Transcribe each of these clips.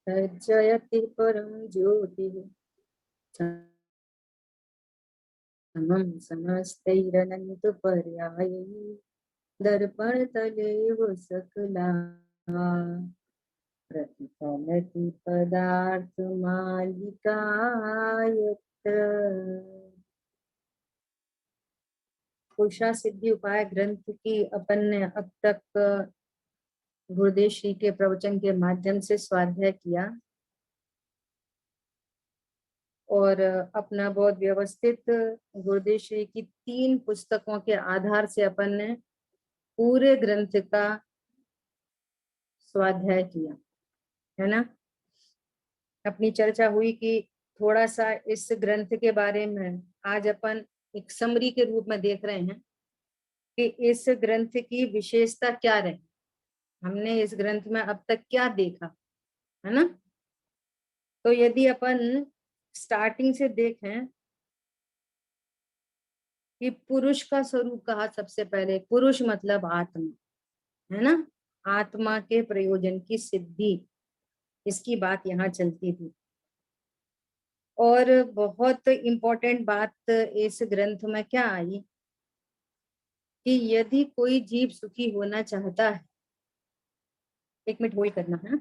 तज्जयति परम ज्योतिः समं समस्तैरनन्तु पर्यायैः दर्पणतलेव सकला प्रतिफलति पदार्थमालिका यत्र। पुरुषा सिद्धि उपाय ग्रंथ की अपन ने अब तक गुरुदेव श्री के प्रवचन के माध्यम से स्वाध्याय किया और अपना बहुत व्यवस्थित गुरुदेव श्री की 3 पुस्तकों के आधार से अपन ने पूरे ग्रंथ का स्वाध्याय किया है ना। अपनी चर्चा हुई कि थोड़ा सा इस ग्रंथ के बारे में आज अपन एक समरी के रूप में देख रहे हैं कि इस ग्रंथ की विशेषता क्या रही, हमने इस ग्रंथ में अब तक क्या देखा है ना। तो यदि अपन स्टार्टिंग से देखें कि पुरुष का स्वरूप कहा सबसे पहले, पुरुष मतलब आत्मा है ना, आत्मा के प्रयोजन की सिद्धि, इसकी बात यहाँ चलती थी। और बहुत इम्पोर्टेंट बात इस ग्रंथ में क्या आई कि यदि कोई जीव सुखी होना चाहता है, 1 मिनट होल्ड करना है।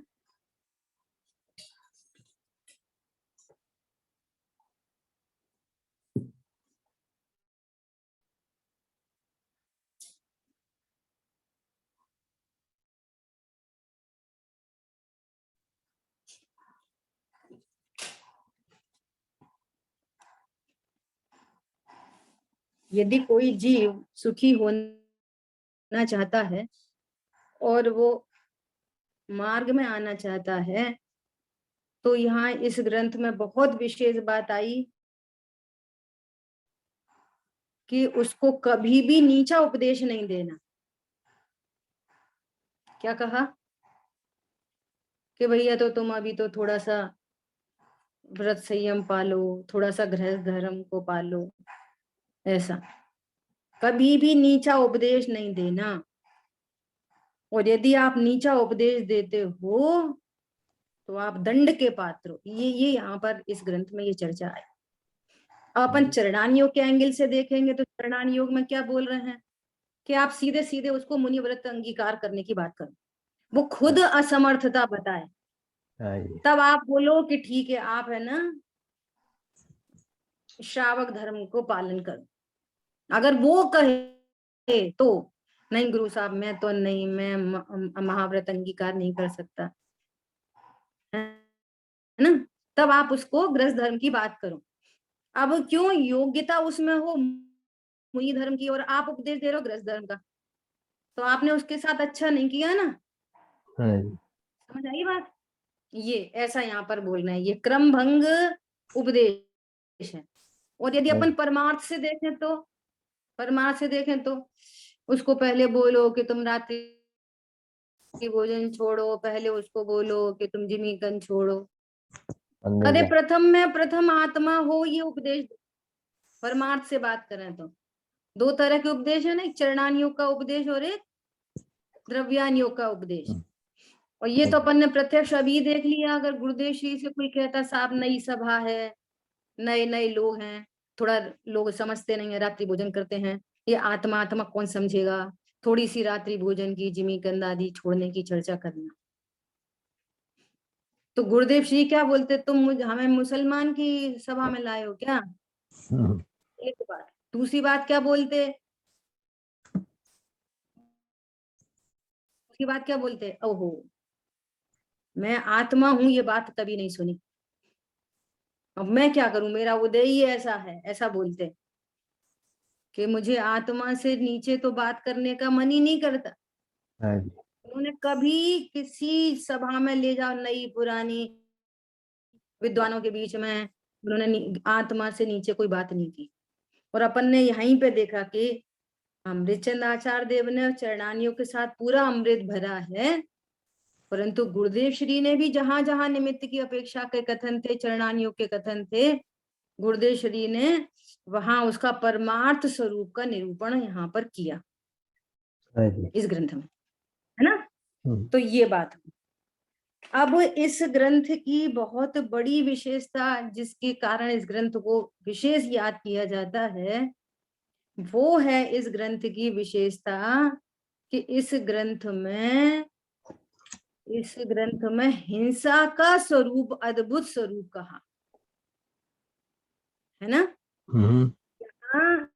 यदि कोई जीव सुखी होना चाहता है और वो मार्ग में आना चाहता है तो यहाँ इस ग्रंथ में बहुत विशेष बात आई कि उसको कभी भी नीचा उपदेश नहीं देना। क्या कहा कि भैया तो तुम अभी तो थोड़ा सा व्रत संयम पालो, थोड़ा सा गृहस्थ धर्म को पालो, ऐसा कभी भी नीचा उपदेश नहीं देना। और यदि आप नीचा उपदेश देते हो तो आप दंड के पात्र हो। ये यहाँ पर इस ग्रंथ में ये चर्चा आई। अपन चरणान योग के एंगल से देखेंगे तो चरणान योग में क्या बोल रहे हैं कि आप सीधे सीधे उसको मुनि व्रत अंगीकार करने की बात करो, वो खुद असमर्थता बताए तब आप बोलो कि ठीक है आप है ना श्रावक धर्म को पालन करो। अगर वो कहे तो नहीं गुरु साहब मैं तो नहीं, मैं महाव्रत अंगीकार नहीं कर सकता, है ना, तब आप उसको गृहस्थ धर्म की बात करो। अब क्यों योग्यता उसमें हो मुनि धर्म की और आप उपदेश दे रहे हो गृहस्थ धर्म का, तो आपने उसके साथ अच्छा नहीं किया ना। समझ आई बात। ये ऐसा यहाँ पर बोलना है, ये क्रम भंग उपदेश है। और यदि अपन परमार्थ से देखें तो, परमार्थ से देखें तो उसको पहले बोलो कि तुम रात्रि भोजन छोड़ो, पहले उसको बोलो कि तुम जिमीकन छोड़ो। अरे प्रथम में प्रथम आत्मा हो ये उपदेश। परमार्थ से बात करें तो 2 तरह के उपदेश है ना, एक चरणान योग का उपदेश और एक द्रव्यान योग का उपदेश। और ये तो अपन ने प्रत्यक्ष अभी देख लिया। अगर गुरुदेव श्री से कोई कहता साहब नई सभा है, नए नए लोग हैं, थोड़ा लोग समझते नहीं है, रात्रि भोजन करते हैं, ये आत्मा आत्मा कौन समझेगा, थोड़ी सी रात्रि भोजन की जिमीकंद आदि छोड़ने की चर्चा करना। तो गुरुदेव श्री क्या बोलते, तुम हमें मुसलमान की सभा में लाए हो क्या, एक बात। दूसरी बात क्या बोलते, दूसरी बात क्या बोलते, ओहो मैं आत्मा हूं, ये बात कभी नहीं सुनी, अब मैं क्या करूं, मेरा उदय ही ऐसा है, ऐसा बोलते कि मुझे आत्मा से नीचे तो बात करने का मन ही नहीं करता। उन्होंने कभी किसी सभा में ले जाओ नई पुरानी विद्वानों के बीच में, उन्होंने आत्मा से नीचे कोई बात नहीं की। और अपन ने यहीं पे देखा कि अमृतचंद आचार्य देव ने चरणानियों के साथ पूरा अमृत भरा है, परंतु गुरुदेव श्री ने भी जहां जहां निमित्त की अपेक्षा के कथन थे, चरणानियों के कथन थे, गुरुदेव श्री ने वहां उसका परमार्थ स्वरूप का निरूपण यहाँ पर किया इस ग्रंथ में, है ना। तो ये बात अब इस ग्रंथ की बहुत बड़ी विशेषता, जिसके कारण इस ग्रंथ को विशेष याद किया जाता है, वो है इस ग्रंथ की विशेषता कि इस ग्रंथ में हिंसा का स्वरूप, अद्भुत स्वरूप कहा है ना। हाँ,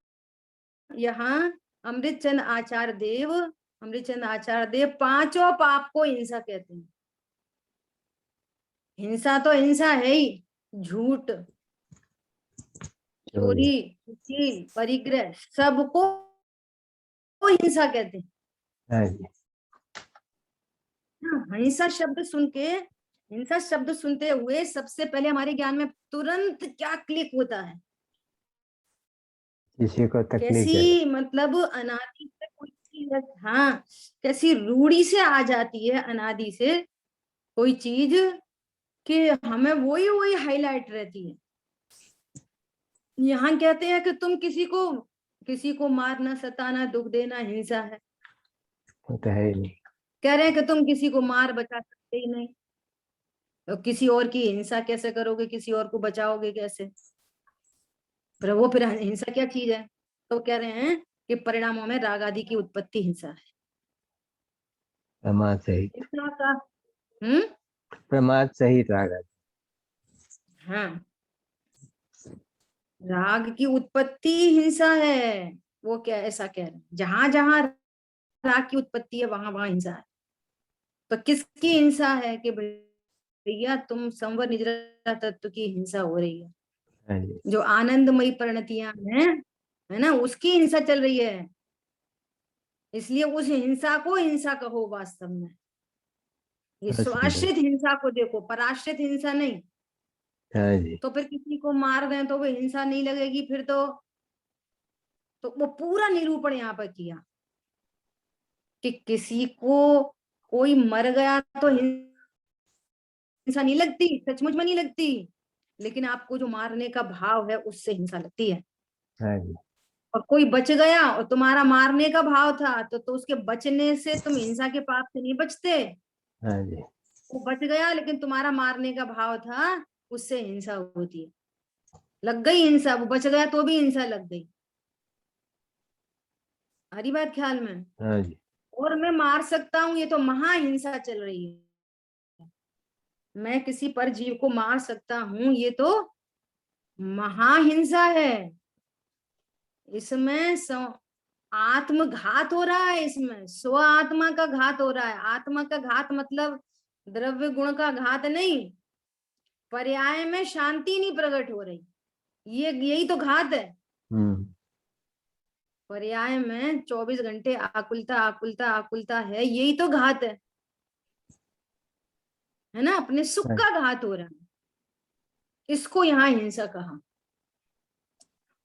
यहाँ अमृतचंद आचार्य देव पांचों पाप को हिंसा कहते हैं। हिंसा तो हिंसा है ही, झूठ, चोरी, कुचील, परिग्रह, सबको हिंसा कहते हैं। हिंसा शब्द सुनते हुए सबसे पहले हमारे ज्ञान में तुरंत क्या क्लिक होता है, किसी को तकलीफ कैसी मतलब अनादि से कोई चीज, हाँ, कैसी रूढ़ी से आ जाती है, अनादि से कोई चीज, कि हमें वही वही हाईलाइट रहती है। यहाँ कहते हैं कि तुम किसी को मारना, सताना, दुख देना हिंसा है। तो है ही नहीं। कह रहे हैं कि तुम किसी को मार बचा सकते ही नहीं, तो किसी और की हिंसा कैसे करोगे, किसी और को बचाओगे कैसे? फिर हिंसा क्या चीज है? तो कह रहे हैं कि परिणामों में राग आदि की उत्पत्ति हिंसा है। प्रमाद सहित, हिंसा का प्रमाद सहित राग आदि। हाँ, राग की उत्पत्ति हिंसा है। वो क्या ऐसा कह रहे हैं, जहां जहां राग की उत्पत्ति है वहां वहां हिंसा है। तो किसकी हिंसा है कि भैया तुम संवर निजरा तत्व की हिंसा हो रही है, जो आनंदमयी परिणतियां हैं, है ना, उसकी हिंसा चल रही है। इसलिए उस हिंसा को हिंसा कहो वास्तव में। ये स्वाश्रित हिंसा को देखो, पराश्रित हिंसा नहीं। तो फिर किसी को मार दें तो वो हिंसा नहीं लगेगी, फिर तो वो पूरा निरूपण यहाँ पर किया कि किसी को कोई मर गया तो हिंसा नहीं लगती, सचमुच में नहीं लगती, लेकिन आपको जो मारने का भाव है उससे हिंसा लगती है। और कोई बच गया और तुम्हारा मारने का भाव था तो उसके बचने से तुम हिंसा के पाप से नहीं बचते। वो बच गया लेकिन तुम्हारा मारने का भाव था, उससे हिंसा होती है। लग गई हिंसा, वो बच गया तो भी हिंसा लग गई। हरी बात ख्याल में। और मैं मार सकता हूं, ये तो महाहिंसा चल रही है। मैं किसी पर जीव को मार सकता हूं, ये तो महाहिंसा है। इसमें आत्मघात हो रहा है, इसमें स्व आत्मा का घात हो रहा है। आत्मा का घात मतलब द्रव्य गुण का घात नहीं, पर्याय में शांति नहीं प्रकट हो रही, यही तो घात है। पर्याय में 24 घंटे आकुलता आकुलता आकुलता है, यही तो घात है ना, अपने सुख का घात हो रहा है। इसको यहाँ हिंसा कहा।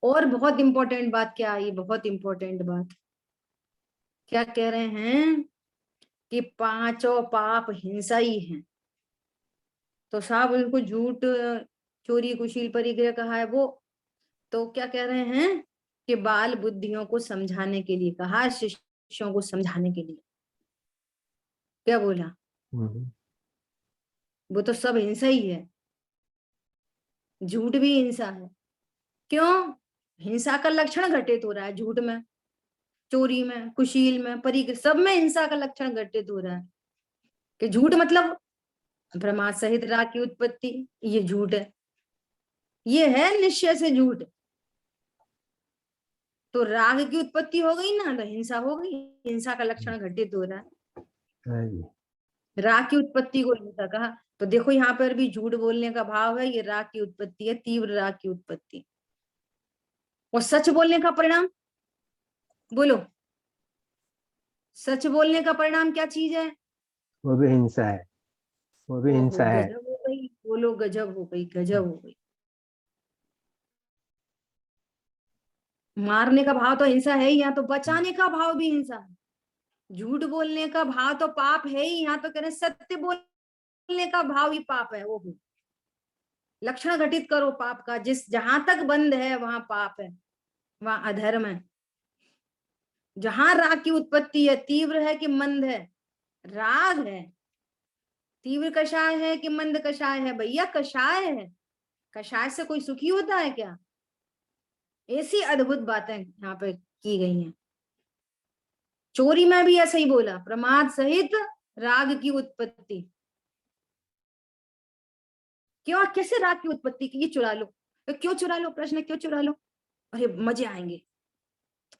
और बहुत इंपॉर्टेंट बात क्या आई, बहुत इंपॉर्टेंट बात क्या कह रहे हैं कि पांचों पाप हिंसा ही हैं। तो साहब उनको झूठ, चोरी, कुशील, परिग्रह कहा है वो, तो क्या कह रहे हैं कि बाल बुद्धियों को समझाने के लिए कहा, शिष्यों को समझाने के लिए। क्या बोला? वो तो सब हिंसा ही है, झूठ भी हिंसा है। क्यों? हिंसा का लक्षण घटित हो रहा है झूठ में, चोरी में, कुशील में, परिग्रह, सब में हिंसा का लक्षण घटित हो रहा है। कि झूठ मतलब प्रमाद सहित राग की उत्पत्ति, ये झूठ है, ये है निश्चय से झूठ। तो राग की उत्पत्ति हो गई ना, तो हिंसा हो गई, हिंसा का लक्षण घटित हो रहा है। राग की उत्पत्ति को हिंसा कहा। तो देखो यहाँ पर भी झूठ बोलने का भाव है, ये राग की उत्पत्ति है, तीव्र राग की उत्पत्ति। और सच बोलने का परिणाम बोलो, सच बोलने का परिणाम क्या चीज है? वो भी हिंसा है, वो भी हिंसा है। गजब हो गई, बोलो गजब हो गई, गजब हो गई। मारने का भाव तो हिंसा है ही, यहाँ तो बचाने का भाव भी हिंसा है। झूठ बोलने का भाव तो पाप है ही, यहाँ तो कह रहे सत्य बोलने का भाव ही पाप है। वो लक्षण घटित करो पाप का, जहां तक बंद है वहां पाप है, वहां अधर्म है। जहां राग की उत्पत्ति है, तीव्र है कि मंद है? राग है। तीव्र कषाय है कि मंद कषाय है? भैया कषाय है। कषाय से कोई सुखी होता है क्या? ऐसी अद्भुत बातें यहाँ पे की गई हैं। चोरी में भी ऐसा ही बोला, प्रमाद सहित राग की उत्पत्ति। क्यों, कैसे राग की उत्पत्ति की? ये चुरा लो। तो क्यों चुरा लो? प्रश्न है, क्यों चुरा लो? अरे मजे आएंगे।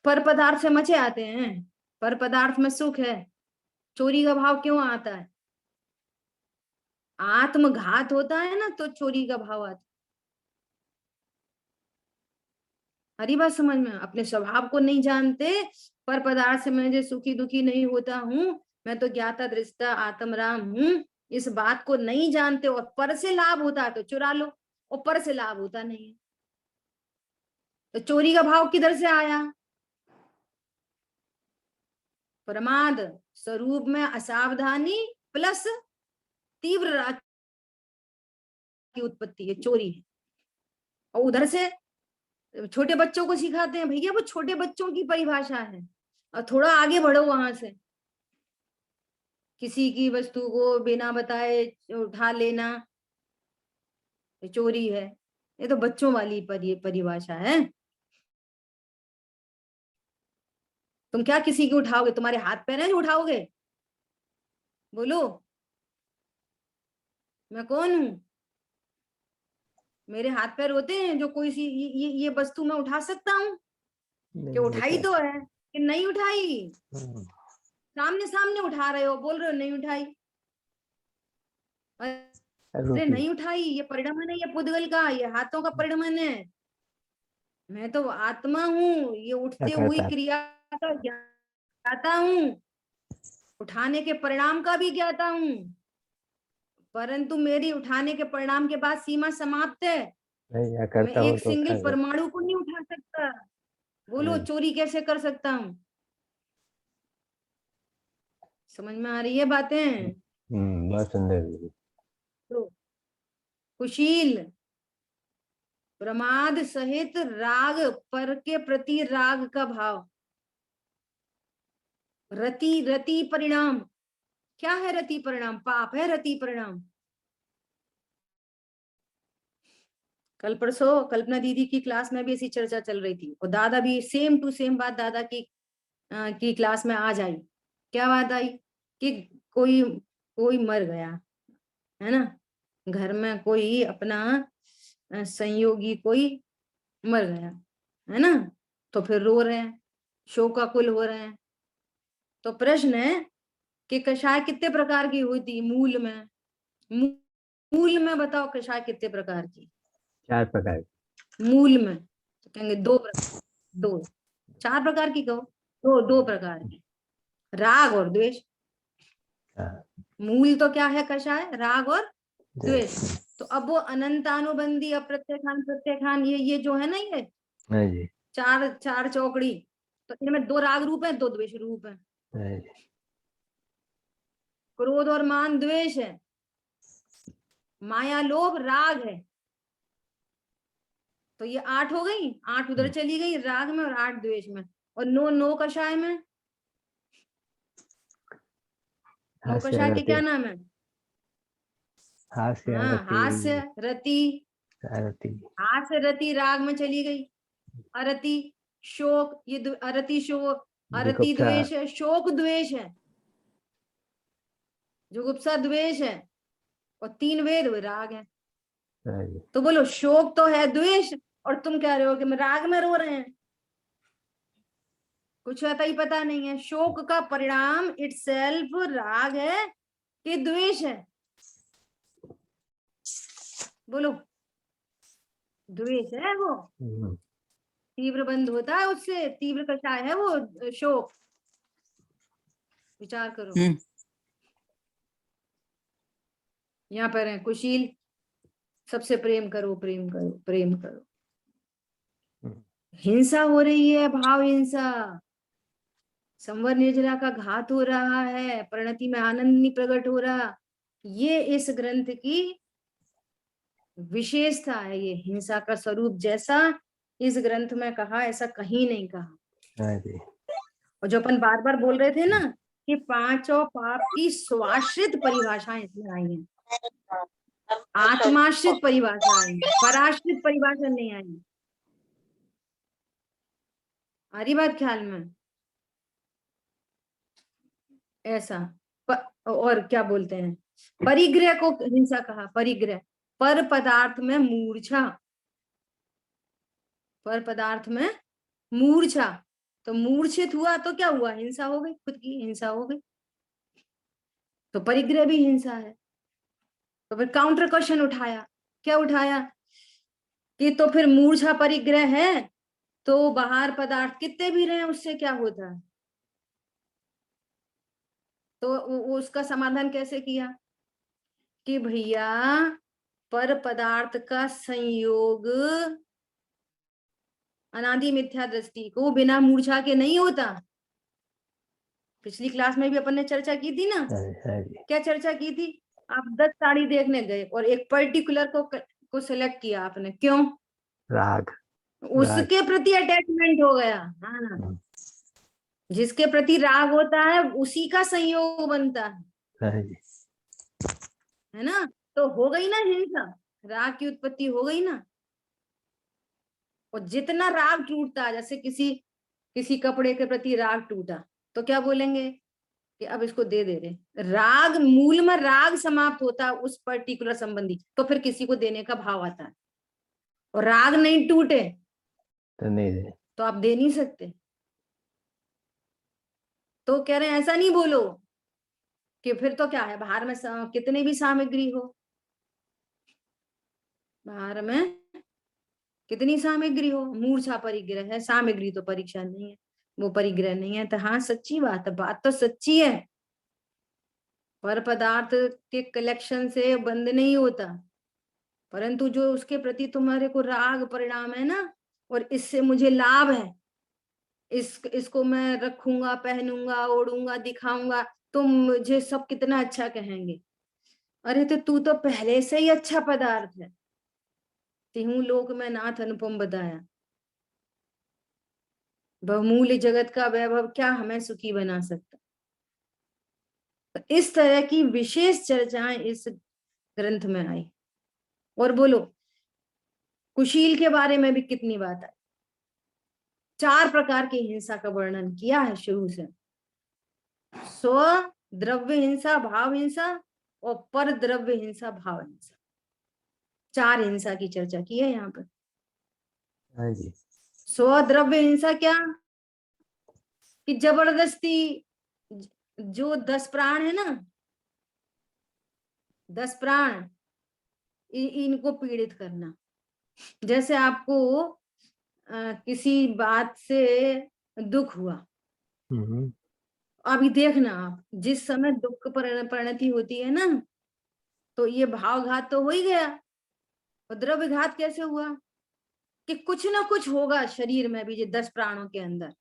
पर पदार्थ से मजे आते हैं, पर पदार्थ में सुख है। चोरी का भाव क्यों आता है? आत्मघात होता है ना, तो चोरी का भाव आता है। हरी बात समझ में? अपने स्वभाव को नहीं जानते, पर पदार्थ से मैं जो सुखी दुखी नहीं होता हूँ, मैं तो ज्ञाता दृष्टा आत्मराम हूँ, इस बात को नहीं जानते और पर से लाभ होता है तो चुरा लो, और पर से लाभ होता नहीं है। तो चोरी का भाव किधर से आया? प्रमाद स्वरूप में असावधानी प्लस तीव्र राग की उत्पत्ति, ये चोरी है। और उधर से छोटे बच्चों को सिखाते हैं, भैया वो छोटे बच्चों की परिभाषा है, और थोड़ा आगे बढ़ो वहां से। किसी की वस्तु को बिना बताए उठा लेना ये चोरी है। ये तो बच्चों वाली परिभाषा है। तुम क्या किसी की उठाओगे? तुम्हारे हाथ पैर हैं जो उठाओगे? बोलो, मैं कौन हूं? मेरे हाथ पैर होते हैं जो कोई सी ये वस्तु मैं उठा सकता हूँ? कि उठाई तो है कि नहीं उठाई? सामने सामने उठा रहे हो, बोल रहे हो नहीं उठाई। अरे नहीं उठाई, ये परिणमन है, ये पुद्गल का, ये हाथों का परिणमन है। मैं तो आत्मा हूँ, ये उठते हुई क्रिया का ज्ञाता हूँ, उठाने के परिणाम का भी ज्ञाता हूँ, परंतु मेरी उठाने के परिणाम के बाद सीमा समाप्त है। मैं एक सिंगल परमाणु को नहीं उठा सकता। बोलो चोरी कैसे कर सकता हूँ? समझ में आ रही है बातें? बहुत सुंदर। तो कुशील प्रमाद सहित राग, पर के प्रति राग का भाव। रति रति परिणाम क्या है? रति परिणाम पाप है। रति परिणाम कल परसों कल्पना दीदी की क्लास में भी ऐसी चर्चा चल रही थी, और दादा भी सेम टू सेम बात दादा की क्लास में आज आई। क्या बात आई? कि कोई कोई मर गया है ना, घर में कोई अपना संयोगी कोई मर गया है ना, तो फिर रो रहे हैं, शोकाकुल हो रहे हैं। तो प्रश्न है कि कषाय कितने प्रकार की होती? मूल में बताओ कषाय कितने प्रकार की? 4 प्रकार। मूल में तो कहेंगे 2 प्रकार। 2 4 प्रकार की कहो? 2 प्रकार की, राग और द्वेष। मूल तो क्या है कषाय? राग और द्वेष। तो अब वो अनंतानुबंधी अप्रत्यखान प्रत्यखान ये जो है ना, ये जी 4 चौकड़ी, तो इनमें 2 राग रूप है, 2 द्वेष रूप है। क्रोध और मान द्वेष है, माया लोभ राग है। तो ये 8 हो गई, 8 उधर चली गई राग में और 8 द्वेष में, और 9 कषाय में। 9 कषाय के क्या नाम है? हास्य रति। हास्य रति राग में चली गई। अरति शोक, ये अरति शोक, अरति द्वेष है, शोक द्वेष है, जुगुप्सा द्वेष है, और 3 वेद राग है। तो बोलो शोक तो है द्वेष, और तुम कह रहे हो कि मैं राग में रो रहे हैं। कुछ आता ही पता नहीं है। शोक का परिणाम इटसेल्फ राग है कि द्वेष है? बोलो द्वेष है वो। तीव्र बंध होता है उससे, तीव्र कषाय है वो शोक। विचार करो। यहाँ पर है कुशील, सबसे प्रेम करो प्रेम करो प्रेम करो। हिंसा हो रही है, भाव हिंसा, संवर निर्जरा का घात हो रहा है, परिणति में आनंद नहीं प्रकट हो रहा। ये इस ग्रंथ की विशेषता है। ये हिंसा का स्वरूप जैसा इस ग्रंथ में कहा, ऐसा कहीं नहीं कहा। और जो अपन बार बार बोल रहे थे ना कि पांचों पाप की स्वाश्रित परिभाषाएं इसमें आई हैं, आत्माश्रित परिभाषा आई है, पराश्रित परिभाषा नहीं आई। आ रही बात ख्याल में? ऐसा और क्या बोलते हैं, परिग्रह को हिंसा कहा, परिग्रह, पर पदार्थ में मूर्छा, पर पदार्थ में मूर्छा, तो मूर्छित हुआ तो क्या हुआ, हिंसा हो गई, खुद की हिंसा हो गई, तो परिग्रह भी हिंसा है। तो फिर काउंटर क्वेश्चन उठाया, क्या उठाया कि तो फिर मूर्छा परिग्रह है तो बाहर पदार्थ कितने भी रहे उससे क्या होता है, तो उसका समाधान कैसे किया कि भैया पर पदार्थ का संयोग अनादि मिथ्या दृष्टि को बिना मूर्छा के नहीं होता। पिछली क्लास में भी अपन ने चर्चा की थी ना, क्या चर्चा की थी, आप 10 साड़ी देखने गए और एक पर्टिकुलर को सिलेक्ट किया आपने, क्यों, राग, उसके प्रति अटैचमेंट हो गया। हाँ, जिसके प्रति राग होता है उसी का संयोग बनता है ना, तो हो गई ना हिंसा, राग की उत्पत्ति हो गई ना। और जितना राग टूटता है, जैसे किसी कपड़े के प्रति राग टूटा तो क्या बोलेंगे कि अब इसको दे रहे, राग मूल में राग समाप्त होता है उस पर्टिकुलर संबंधी, तो फिर किसी को देने का भाव आता है, और राग नहीं टूटे तो नहीं दे, तो आप दे नहीं सकते। तो कह रहे हैं ऐसा नहीं बोलो कि फिर तो क्या है, बाहर में कितनी भी सामग्री हो, बाहर में कितनी सामग्री हो, मूर्छा परिग्रह है, सामग्री तो परीक्षा नहीं है, वो परिग्रह नहीं है। तो हाँ सच्ची बात है, बात तो सच्ची है, पर पदार्थ के कलेक्शन से बंद नहीं होता, परंतु जो उसके प्रति तुम्हारे को राग परिणाम है ना, और इससे मुझे लाभ है, इसको मैं रखूंगा, पहनूंगा, ओढ़ूंगा, दिखाऊंगा, तो मुझे सब कितना अच्छा कहेंगे, अरे तो तू तो पहले से ही अच्छा पदार्थ है, तिहू लोक में नाथ अनुपम बताया, बहुमूल्य जगत का वैभव क्या हमें सुखी बना सकता। तो इस तरह की विशेष चर्चाएं इस ग्रंथ में आई। और बोलो कुशील के बारे में भी कितनी बात आई, 4 प्रकार की हिंसा का वर्णन किया है शुरू से, स्व द्रव्य हिंसा, भाव हिंसा, और पर द्रव्य हिंसा, भाव हिंसा, 4 हिंसा की चर्चा की है यहाँ पर। हाँ जी, स्व द्रव्य हिंसा क्या, कि जबरदस्ती जो 10 प्राण है ना, 10 प्राण इनको पीड़ित करना। जैसे आपको किसी बात से दुख हुआ, अभी देखना आप जिस समय दुख परिणति होती है ना, तो ये भावघात तो हो ही गया, और द्रव्य घात कैसे हुआ कि कुछ ना कुछ होगा शरीर में भी, ये 10 प्राणों के अंदर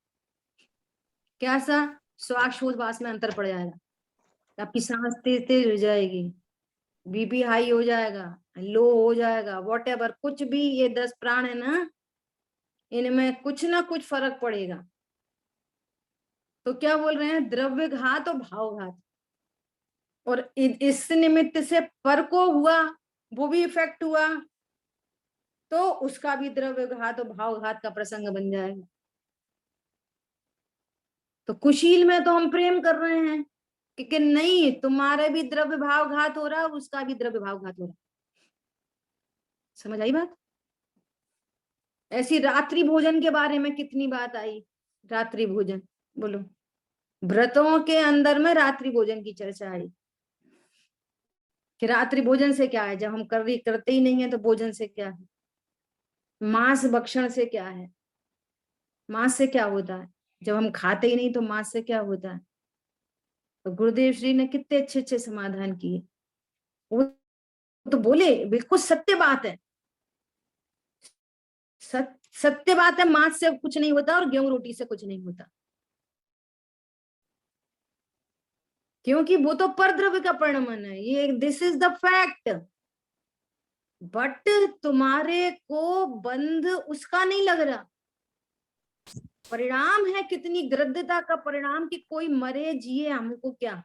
कैसा श्वास में अंतर पड़ जाएगा, आपकी सांस तेज तेज हो जाएगी, बीपी हाई हो जाएगा, लो हो जाएगा, वॉटेवर, कुछ भी, ये 10 प्राण है ना, इनमें कुछ ना कुछ फर्क पड़ेगा। तो क्या बोल रहे हैं, द्रव्य घात और भाव घात, और इस निमित्त से पर को हुआ, वो भी इफेक्ट हुआ, तो उसका भी द्रव्य घात और भाव घात का प्रसंग बन जाएगा। तो कुशील में तो हम प्रेम कर रहे हैं कि नहीं, तुम्हारे भी द्रव्य भाव घात हो रहा है, उसका भी द्रव्य भाव घात हो रहा है। समझ आई बात? ऐसी रात्रि भोजन के बारे में कितनी बात आई, रात्रि भोजन, बोलो व्रतों के अंदर में रात्रि भोजन की चर्चा आई कि रात्रि भोजन से क्या है, जब हम करते ही नहीं है तो भोजन से क्या है, मांस भक्षण से क्या है, मांस से क्या होता है, जब हम खाते ही नहीं तो मांस से क्या होता है। तो गुरुदेव श्री ने कितने अच्छे अच्छे समाधान किए, वो तो बोले बिल्कुल सत्य बात है, सत्य बात है, मांस से कुछ नहीं होता और गेहूं रोटी से कुछ नहीं होता, क्योंकि वो तो परद्रव्य का परिणमन है, ये this is the fact. But तुम्हारे को बंध उसका नहीं लग रहा, परिणाम है कितनी गृद्धता का परिणाम कि कोई मरे जिए हमको क्या।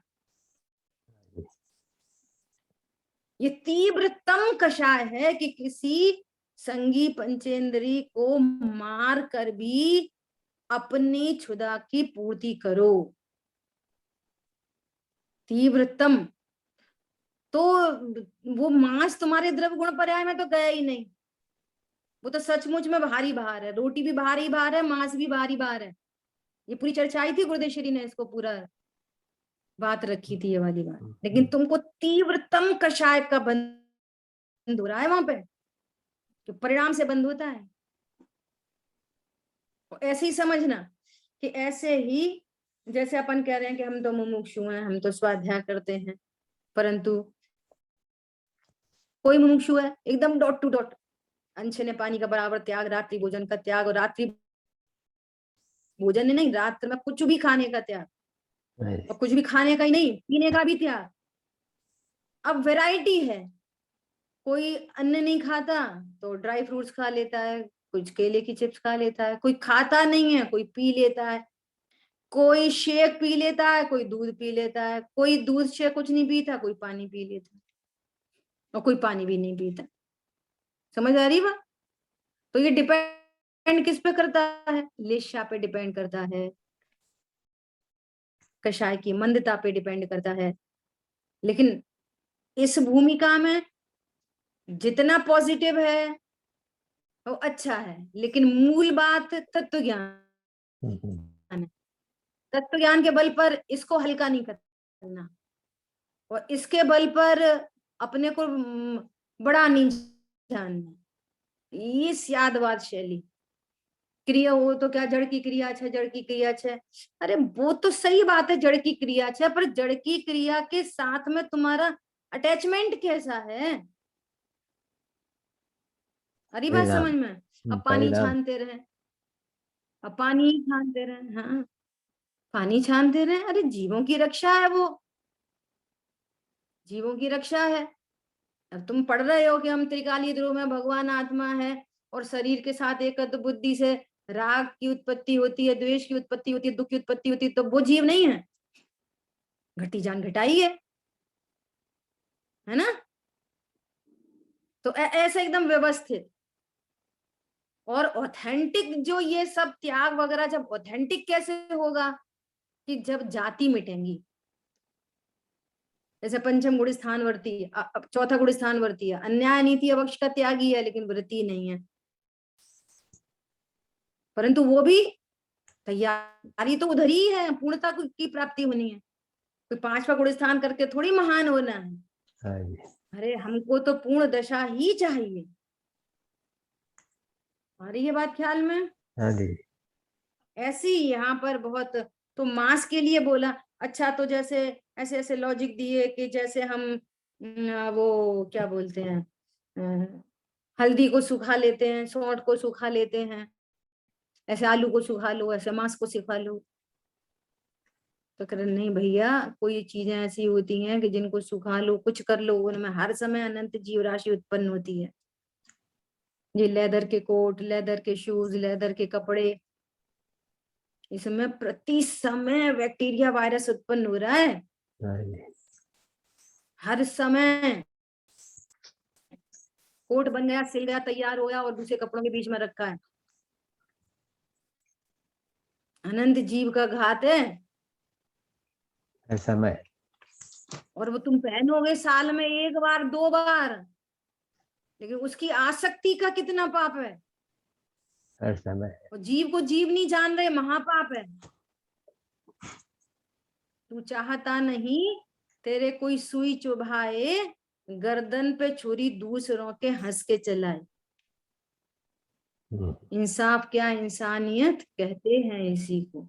ये तीव्रतम कषाय है कि किसी संगी पंचेंद्री को मार कर भी अपनी क्षुधा की पूर्ति करो। तीव्रतम तो वो मांस तुम्हारे द्रव्य गुण पर्याय में तो गया ही नहीं, वो तो सचमुच में भारी भार है। रोटी भी भारी भार है, मांस भी भारी भार है। ये पूरी चर्चा आई थी, गुरुदेव श्री ने इसको पूरा बात रखी थी ये वाली बात। लेकिन तुमको तीव्रतम कषाय का बंद हो रहा है वहां पे, जो परिणाम से बंद होता है। तो ऐसे ही समझना कि ऐसे ही जैसे अपन कह रहे हैं कि हम तो मुमुक्षु हैं, हम तो स्वाध्याय करते हैं, परंतु कोई मुमुक्षु है एकदम डॉट टू डॉट, अनछने पानी का बराबर त्याग, रात्रि भोजन का त्याग, और रात्रि भोजन नहीं, रात्र में कुछ भी खाने का त्याग, और कुछ भी खाने का ही नहीं, पीने का भी त्याग। अब वैरायटी है, कोई अन्न नहीं खाता तो ड्राई फ्रूट्स खा लेता है, कुछ केले की चिप्स खा लेता है, कोई खाता नहीं है कोई पी लेता है, कोई शेक पी लेता है, कोई दूध पी लेता है, कोई दूध से कुछ नहीं पीता, कोई पानी पी लेता है, और कोई पानी भी नहीं पीता। समझ आ रही बात? तो ये डिपेंड किस पे करता है? लिशा पे डिपेंड करता है, कषाय की मंदता पे डिपेंड करता है। लेकिन इस भूमिका में जितना पॉजिटिव है वो अच्छा है, लेकिन मूल बात तत्व ज्ञान है। तत्व ज्ञान के बल पर इसको हल्का नहीं करना, और इसके बल पर अपने को बड़ा नहीं जानना। ये स्यादवाद शैली, क्रिया हो तो क्या जड़ की क्रिया है, जड़ की क्रिया है। अरे वो तो सही बात है, जड़ की क्रिया है, पर जड़ की क्रिया के साथ में तुम्हारा अटैचमेंट कैसा है? अरे बात समझ में? अब पानी छानते रहे, अब पानी ही छानते रहे, हाँ पानी छानते रहे। अरे जीवों की रक्षा है वो, जीवों की रक्षा है। अब तुम पढ़ रहे हो कि हम त्रिकालीय ध्रुव में भगवान आत्मा है, और शरीर के साथ एकत्व बुद्धि से राग की उत्पत्ति होती है, द्वेष की उत्पत्ति होती है, दुख की उत्पत्ति होती है, तो वो जीव नहीं है, घटी जान घटाई है ना? तो ऐसे एकदम व्यवस्थित और ऑथेंटिक जो ये सब त्याग वगैरह, जब ऑथेंटिक कैसे होगा कि जब जाति मिटेंगी। जैसे पंचम गुण स्थान वर्ती, चौथा गुण स्थान वर्ती है, अन्याय नीति अवक्ष का त्यागी है लेकिन वृत्ति नहीं है, परंतु वो भी तैयारी तो उधर ही है, पूर्णता की प्राप्ति होनी है। कोई पांचवा गुण स्थान करके थोड़ी महान होना है। अरे हमको तो पूर्ण दशा ही चाहिए। आ रही है बात ख्याल में? ऐसी यहाँ पर बहुत, तो मांस के लिए बोला, अच्छा तो जैसे ऐसे ऐसे लॉजिक दिए कि जैसे हम वो क्या बोलते हैं, हल्दी को सुखा लेते हैं, सौंठ को सुखा लेते हैं, ऐसे आलू को सुखा लो, ऐसे मांस को सुखा लो। तो कह रहे नहीं भैया, कोई चीजें ऐसी होती हैं कि जिनको सुखा लो, कुछ कर लो, उनमें हर समय अनंत जीव राशि उत्पन्न होती है। ये लेदर के कोट, लेदर के शूज, लेदर के कपड़े, इसमें प्रति समय बैक्टीरिया वायरस उत्पन्न हो रहा है, हर समय। कोट बन गया, सिल गया, तैयार हो गया, और दूसरे कपड़ों के बीच में रखा है, अनंत जीव का घात है समय। और वो तुम पहनोगे साल में एक बार दो बार, लेकिन उसकी आसक्ति का कितना पाप है? हर समय। और जीव को जीव नहीं जान रहे, महापाप है। तू चाहता नहीं तेरे कोई सुई चुभाए, गर्दन पे छुरी दूसरों के हंस के चलाए। इंसाफ क्या इंसानियत कहते हैं इसी को,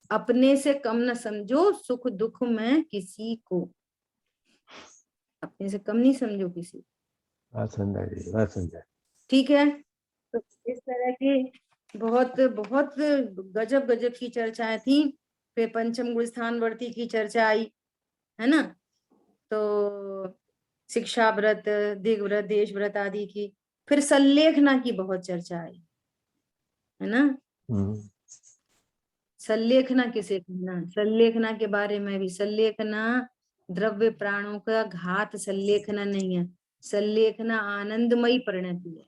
अपने से कम न समझो सुख दुख में किसी को, अपने से कम नहीं समझो किसी। बहुत सुंदर जी, बहुत सुंदर। ठीक है, तो इस तरह की बहुत बहुत गजब गजब की चर्चाएं थी। फिर पंचम गुण स्थान वर्ती की चर्चा आई, है ना? तो शिक्षा व्रत, दिग व्रत, देश व्रत आदि की, फिर सल्लेखना की बहुत चर्चा आई, है ना? संलेखना किसे कहना, संलेखना के बारे में भी, संलेखना द्रव्य प्राणों का घात संलेखना नहीं है, संलेखना आनंदमयी परिणति है।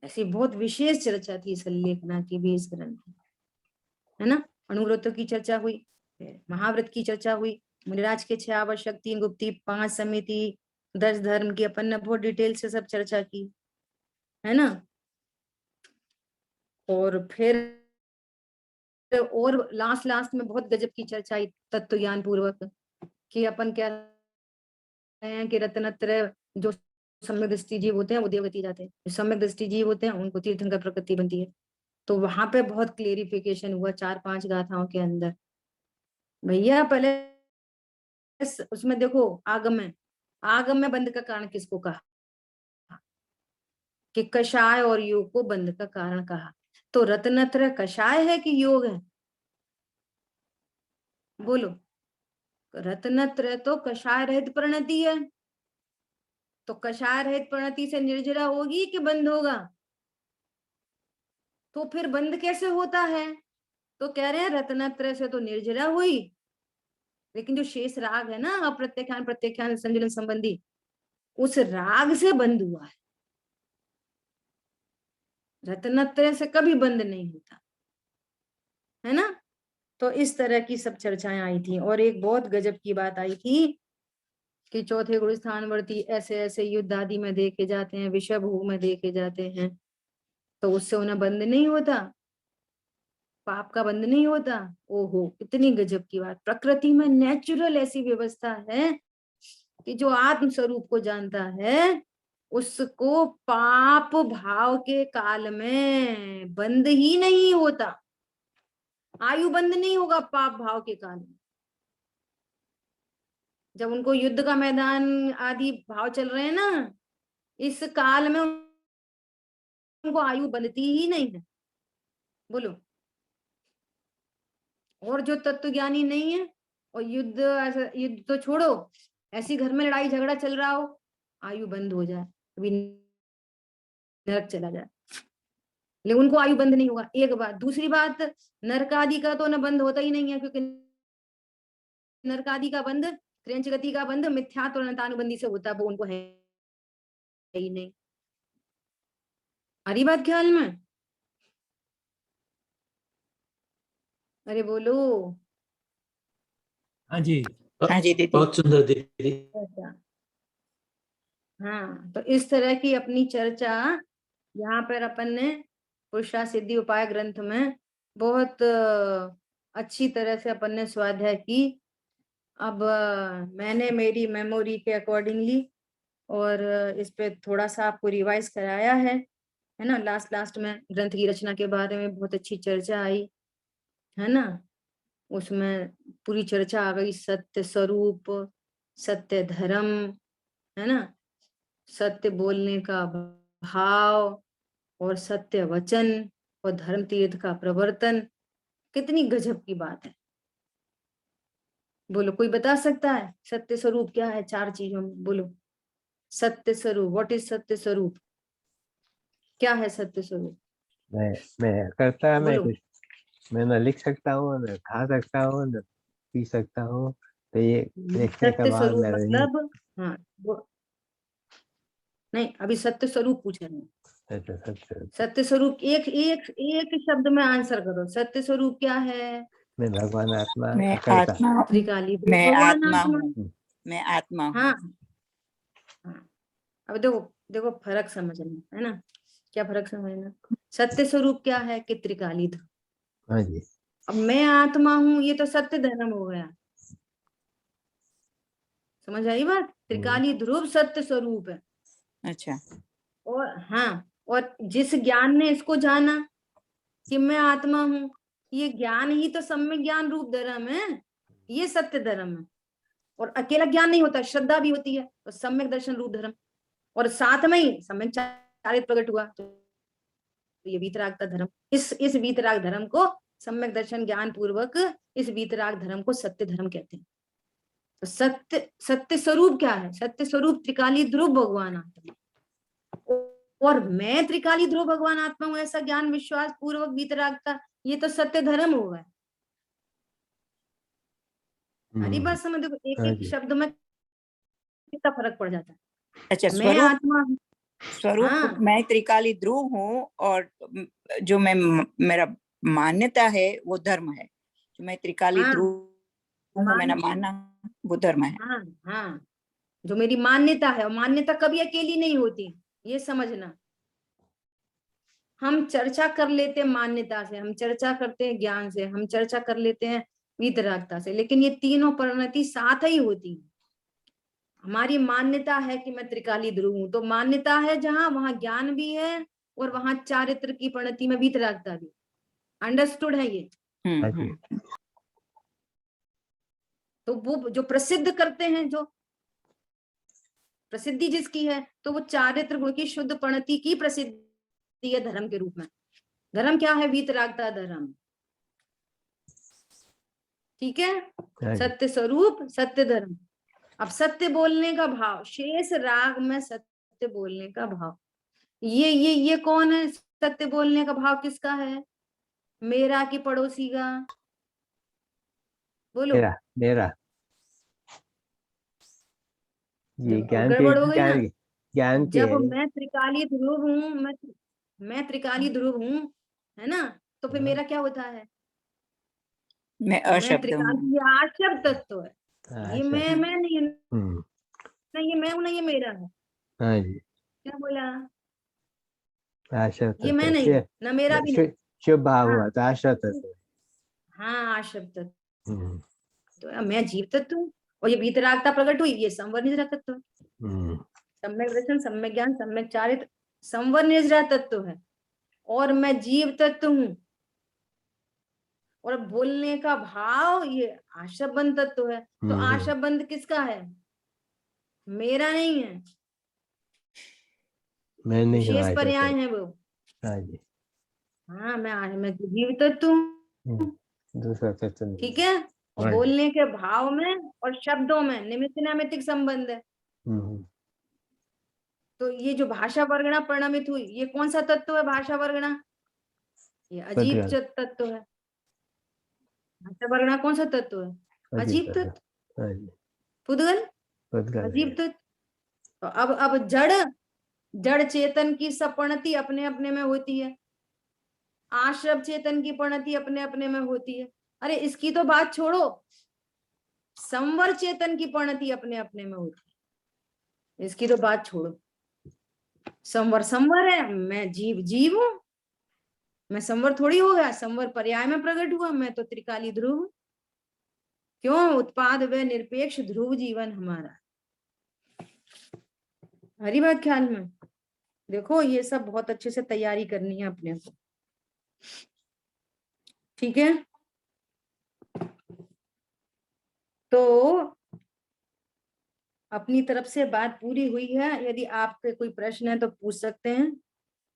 ऐसी बहुत विशेष चर्चा थी संलेखना की भी इस ग्रंथ में, है ना। अणुव्रतों की चर्चा हुई, महाव्रत की चर्चा हुई, मुनिराज के 6 आवश्यक, 3 गुप्ती, 5 समिति, 10 धर्म की अपन ने बहुत डिटेल से सब चर्चा की, है ना। और फिर और लास्ट में बहुत गजब की चर्चा आई तत्व ज्ञान पूर्वक, कि अपन क्या हैं कि रत्नत्रय जो सम्यक दृष्टि जीव होते हैं वो देवगति जाते हैं, जो सम्यक दृष्टि जीव होते हैं उनको तीर्थंकर प्रकृति बनती है। तो वहां पे बहुत क्लेरिफिकेशन हुआ 4-5 गाथाओं के अंदर। भैया पहले उसमें देखो, आगम में बंध का कारण किसको कहा, कि कषाय और योग को बंध का कारण कहा। तो रत्नत्रय कषाय है कि योग है, बोलो। रत्नत्रय तो कषाय रहित परिणति है, तो कषाय रहित परिणति से निर्जरा होगी कि बंध होगा, तो फिर बंध कैसे होता है। तो कह रहे हैं रत्नत्रय से तो निर्जरा हुई, लेकिन जो शेष राग है ना, अप्रत्यख्यान प्रत्यख्यान संजुलन संबंधी, उस राग से बंध हुआ है। रत्नत्रय से कभी बंद नहीं होता, है ना। तो इस तरह की सब चर्चाएं आई थी। और एक बहुत गजब की बात आई थी कि चौथे गुरु स्थानवर्ती ऐसे ऐसे युद्ध आदि में देखे जाते हैं, विषभोग में देखे जाते हैं, तो उससे उन्हें बंद नहीं होता, पाप का बंद नहीं होता। ओहो, इतनी गजब की बात। प्रकृति में नेचुरल ऐसी व्यवस्था है कि जो आत्म स्वरूप को जानता है उसको पाप भाव के काल में बंद ही नहीं होता, आयु बंद नहीं होगा पाप भाव के काल में। जब उनको युद्ध का मैदान आदि भाव चल रहे हैं ना, इस काल में उनको आयु बनती ही नहीं है, बोलो। और जो तत्व ज्ञानी नहीं है, और युद्ध तो छोड़ो, ऐसी घर में लड़ाई झगड़ा चल रहा हो, आयु बंद हो जाए, कभी नरक चला जाए, लेकिन उनको आयु बंद नहीं होगा। एक बात। दूसरी बात, नरक आदि का तो न बंद होता ही नहीं है, क्योंकि नरक आदि का बंद, क्रियंच गति का बंद मिथ्यात्व और अनंतानुबंधी से होता है, वो उनको है ही नहीं। हरी बात ख्याल में, अरे बोलो। हाँ जी, हाँ जी दीदी। बहुत सुंदर दीदी। अच्छा, हाँ। तो इस तरह की अपनी चर्चा यहाँ पर अपन ने पुरुषार्थ सिद्धि उपाय ग्रंथ में बहुत अच्छी तरह से अपन ने स्वाध्याय की। अब मैंने मेरी मेमोरी के अकॉर्डिंगली और इस पे थोड़ा सा आपको रिवाइज कराया है ना। लास्ट में ग्रंथ की रचना के बारे में बहुत अच्छी चर्चा आई, है ना। उसमें पूरी चर्चा आ गई, सत्य स्वरूप, सत्य धर्म, है ना, सत्य बोलने का भाव, और सत्य वचन, और धर्म तीर्थ का प्रवर्तन। कितनी गजब की बात है, बोलो। कोई बता सकता है सत्य स्वरूप क्या है 4 चीजों में, बोलो। सत्य स्वरूप, व्हाट इज सत्य स्वरूप, क्या है सत्य स्वरूप, मैं करता मैं बोलो। कुछ, मैं न लिख सकता हूँ, न खा सकता हूँ, न पी सकता हूँ, तो ये देखने का सत्य बाद स्वरूप में नहीं। मतलब, हाँ नहीं, अभी सत्य स्वरूप पूछा नहीं। अच्छा, सत्य। सत्य स्वरूप एक एक एक शब्द में आंसर करो। सत्य स्वरूप क्या है? मैं भगवान आत्मा मैं अकर्ता। आत्मा हूँ। त्रिकाली मैं भगवान आत्मा आत्मा। हूँ। मैं आत्मा हूँ। हाँ हाँ। अब देखो देखो फर्क समझना, है ना, क्या फर्क समझना। सत्य स्वरूप क्या है कि त्रिकाली ध्रुव। हाँ जी। अब मैं आत्मा हूं, ये तो सत्य धर्म हो गया, समझ आई बात। त्रिकाली ध्रुव सत्य स्वरूप है। अच्छा। और हाँ, और जिस ज्ञान ने इसको जाना कि मैं आत्मा हूँ, ये ज्ञान ही तो सम्यक ज्ञान रूप धर्म है, ये सत्य धर्म है। और अकेला ज्ञान नहीं होता, श्रद्धा भी होती है, तो सम्यक दर्शन रूप धर्म। और साथ में ही सम्यक चारित्र प्रकट हुआ, तो ये वीतरागता धर्म। इस वीतराग धर्म को सम्यक दर्शन ज्ञान पूर्वक, इस वीतराग धर्म को सत्य धर्म कहते हैं। तो सत्य स्वरूप क्या है? सत्य स्वरूप त्रिकाली ध्रुव भगवान आत्मा, और मैं त्रिकाली ध्रुव भगवान आत्मा हूं, ऐसा ज्ञान विश्वास पूर्वक वीतरागता ये तो सत्य धर्म होगा। हरी बात समझ, देखो एक हाँ एक जी। शब्द में कितना फर्क पड़ जाता है। अच्छा, मैं स्वरूप आत्मा हूँ। स्वरूप हाँ मैं त्रिकाली ध्रुव हूँ, और जो मेरा मान्यता है वो धर्म है। जो मैं त्रिकाली हाँ ध्रुव हूँ, मैंने माना वो धर्म है। हाँ हाँ, जो मेरी मान्यता है, और मान्यता कभी अकेली नहीं होती, ये समझना। हम चर्चा कर लेते हैं मान्यता से, हम चर्चा करते हैं ज्ञान से, हम चर्चा कर लेते हैं वितरागता से, लेकिन ये तीनों परिणति साथ ही होती है। हमारी मान्यता है कि मैं त्रिकाली ध्रुव हूं, तो मान्यता है जहां, वहां ज्ञान भी है, और वहां चारित्र की परिणति में वितरागता भी। अंडरस्टूड है ये? हाँ जी। तो वो जो प्रसिद्ध करते हैं, जो प्रसिद्धि जिसकी है, तो वो चारित्र गुण की शुद्ध परिणति की प्रसिद्धि है धर्म के रूप में। धर्म क्या है? वीतरागता धर्म। ठीक है, हाँ जी। सत्य स्वरूप, सत्य धर्म। अब सत्य बोलने का भाव, शेष राग में सत्य बोलने का भाव, ये कौन है? सत्य बोलने का भाव किसका है? मेरा कि पड़ोसी का? बोलो। मेरा मेरा ये अब गड़बड़ हो गई ना। ज्ञान की जब है। मैं त्रिकाली ध्रुव हूं, मैं त्रिकाली ध्रुव हूं, है ना, तो फिर मेरा क्या होता है? मैं मैं अशब्द हूँ। त्रिकाली, ये आशब्द तत्व है। हाँ, ये अच्छा। मैं नहीं हूं, हम्म। ना ये मैं हूं, ना ये मेरा है। हाँ जी। क्या बोला? आशा ये मैं तत्व नहीं हूं, ना मेरा भी नहीं। शुभ भाव हाँ हुआ तो आशा तत्व। हाँ, आशब्द तत्व। हम्म। तो मैं जीव तत्व हूँ, और ये भीतरागता प्रकट हुई, ये संवर निजरा तत्व है। हम्म। सम्यक दर्शन, सम्यक ज्ञान, सम्यक चारित्र, संवर निजरा तत्व है, और मैं जीव तत्व हूँ। और बोलने का भाव ये आशाबंध तत्व है। तो आशाबंध किसका है? मेरा नहीं है, मैं नहीं हूँ विशेष आशा पर्याय तत्व। है वो। हाँ जी। हाँ, मैं जीव तत्व हूँ। दूसरा तत्व नहीं ठीक है। है, और हाँ जी। बोलने के भाव में और शब्दों में निमित्त नैमित्तिक संबंध है। हम्म। तो ये जो भाषा वर्गणा परिणमित हुई, ये कौन सा तत्व है? भाषा वर्गणा, ये अजीब पदगल। तत्व है। भाषा वर्गणा कौन सा तत्व है? अजीब अजीब तत्व। तत्व। हाँ जी। पुद्गल पदगल है। अजीब तत्व। तो अब जड़, जड़ चेतन की सब परिणति अपने अपने में होती है, आश्रव चेतन की परिणति अपने अपने में होती है। अरे इसकी तो बात छोड़ो, संवर चेतन की परिणति अपने अपने में होती है, इसकी तो बात छोड़ो। संवर संवर है, मैं जीव जीव हूं। मैं संवर थोड़ी हो गया, संवर पर्याय में प्रकट हुआ, मैं तो त्रिकाली ध्रुव हूं। क्यों? उत्पाद व निरपेक्ष ध्रुव जीवन हमारा। हरी बात ख्याल में। देखो ये सब बहुत अच्छे से तैयारी करनी है अपने को। ठीक है, तो अपनी तरफ से बात पूरी हुई है। यदि आपके कोई प्रश्न है तो पूछ सकते हैं,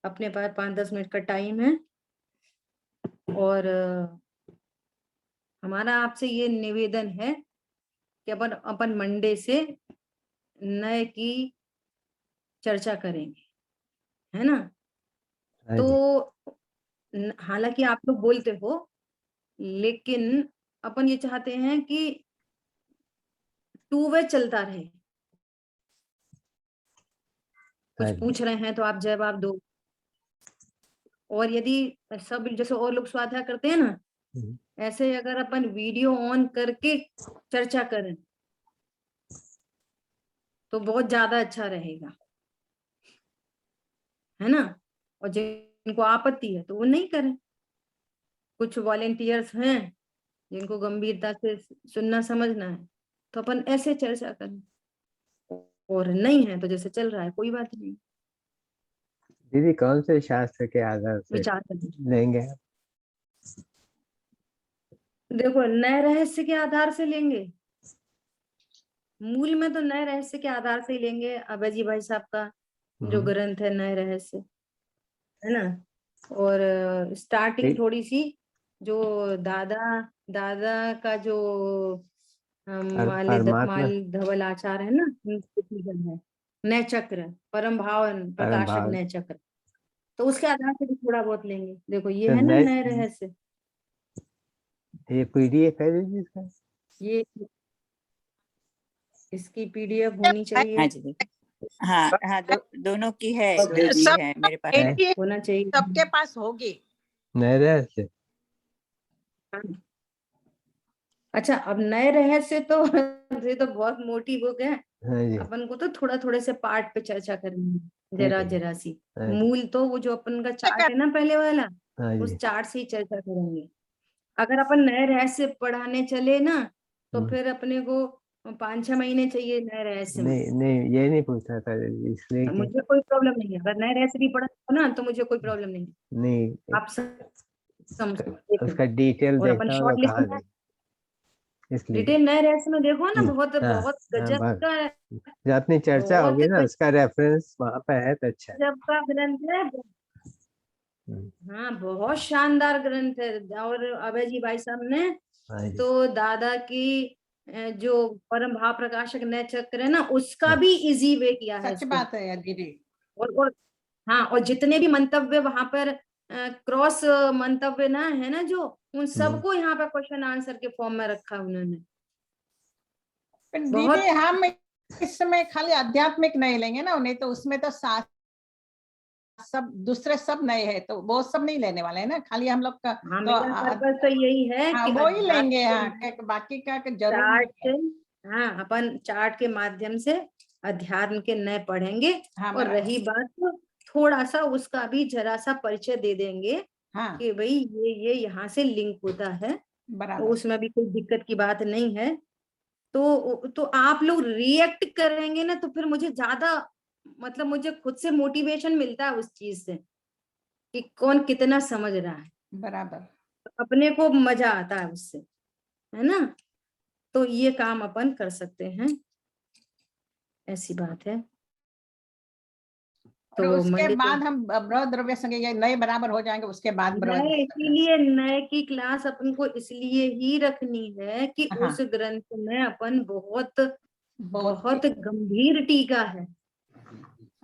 अपने पास 5-10 मिनट का टाइम है। और हमारा आपसे ये निवेदन है कि अपन मंडे से नए की चर्चा करेंगे, है ना। हाँ जी। तो हालांकि आप लोग बोलते हो, लेकिन अपन ये चाहते हैं कि टू वे चलता रहे। कुछ हाँ जी। पूछ रहे हैं तो आप जवाब दो, और यदि सब जैसे और लोग स्वाध्याय करते हैं ना, हम्म। ऐसे अगर अपन वीडियो ऑन करके चर्चा करें तो बहुत ज्यादा अच्छा रहेगा, है ना। और जिनको आपत्ति है तो वो नहीं करें। कुछ वॉलेंटियर्स हैं जिनको गंभीरता से सुनना समझना है, तो अपन ऐसे चर्चा करें। और नहीं है तो जैसे चल रहा है, कोई बात नहीं, दीदी कौन से शास्त्र के आधार से विचार करें। लेंगे? देखो, नए रहस्य के आधार से लेंगे, मूल में तो नए रहस्य के आधार से ही लेंगे। अभय जी भाई साहब का जो ग्रंथ है नए रहस्य, है ना। और स्टार्टिंग ठीक। थोड़ी सी, जो दादा दादा का जो परमात्मा माल आचार है ना, उनके जीवन है नय चक्र, परम भावन परम प्रकाशक भाव। नय चक्र, तो उसके आधार से भी थोड़ा बहुत लेंगे। देखो ये तो है ना नए नए रहस्य, ये पीडीएफ है दीदी इसका? ये इसकी पीडीएफ होनी हाँ चाहिए, जी हाँ हाँ दोनों की है, दो की सब है मेरे पास। है? PDF होना चाहिए। सबके पास होगी। नए रहस्य? अच्छा, अब नए रहस्य तो ये तो बहुत मोटी बुक है, हाँ जी, अपन को तो थोड़ा थोड़े से पार्ट पे चर्चा करनी है, ठीक जरा है। जरा सी। हाँ जी, मूल तो वो जो अपन का चार्ट है ना पहले वाला, हाँ उस जी। चार्ट से ही चर्चा करेंगे। अगर अपन नए रहस्य पढ़ाने चले ना तो हम्म। फिर अपने को 5-6 महीने चाहिए नए रहस्य में। नहीं नहीं, ये नहीं पूछना था दीदी, इसलिए कि मुझे कोई प्रॉब्लम नहीं है, अगर नए रहस्य भी पढ़ा हो ना तो मुझे कोई प्रॉब्लम नहीं है। नहीं, आप समझ उसका डिटेल और अपन देखना होगा शॉर्ट कहाँ लिस्ट में नहीं, इसलिए। डिटेल नए रहस्य में देखो ना, बहुत हाँ बहुत हाँ, गजब बस का, जितनी चर्चा बहुत होगी ना उसका रेफरेंस वहां पे है तो अच्छा है। गजब का ग्रंथ है। हम्म, हाँ, बहुत शानदार ग्रंथ है। और अभय जी भाई साहब ने हाँ जी। तो दादा की जो परम भाव प्रकाशक नए चक्र है ना, उसका हाँ। भी इजी वे किया है सच इसको। बात है दीदी। और हाँ, और जितने भी मंतव्य वहां पर क्रॉस मंतव्य ना है ना, जो उन सबको यहाँ पे क्वेश्चन आंसर के फॉर्म में रखा उन्होंने। पर बहुत दीदी हम इस समय खाली आध्यात्मिक नहीं लेंगे ना, नहीं तो उसमें तो सब दूसरे सब नए हैं, तो वो सब नहीं लेने वाले हैं ना, खाली हम लोग का हाँ, तो मेरा पर्पस तो यही है हाँ कि वो ही लेंगे। हाँ अध्यात्म बाकी का जरूर चार्ट नहीं से, है। हाँ अपन चार्ट के माध्यम से अध्यात्म के नए पढ़ेंगे। हाँ और रही बात तो थोड़ा सा उसका भी जरा सा परिचय दे देंगे हाँ कि भाई ये यहाँ से लिंक होता है, तो बराबर उसमें भी कोई दिक्कत की बात नहीं है। तो आप लोग रिएक्ट करेंगे ना तो फिर मुझे ज्यादा, मतलब मुझे खुद से मोटिवेशन मिलता है उस चीज से कि कौन कितना समझ रहा है, बराबर। अपने को मजा आता है उससे, है ना। तो ये काम अपन कर सकते हैं, ऐसी बात है। और तो उसके मंडे को बाद हम बृहद द्रव्य संख्या ये नए बराबर हो जाएंगे, उसके बाद बृहद नए, इसीलिए नए की क्लास अपन को इसलिए ही रखनी है कि हाँ उस ग्रंथ में अपन बहुत बहुत बहुत गंभीर टीका है।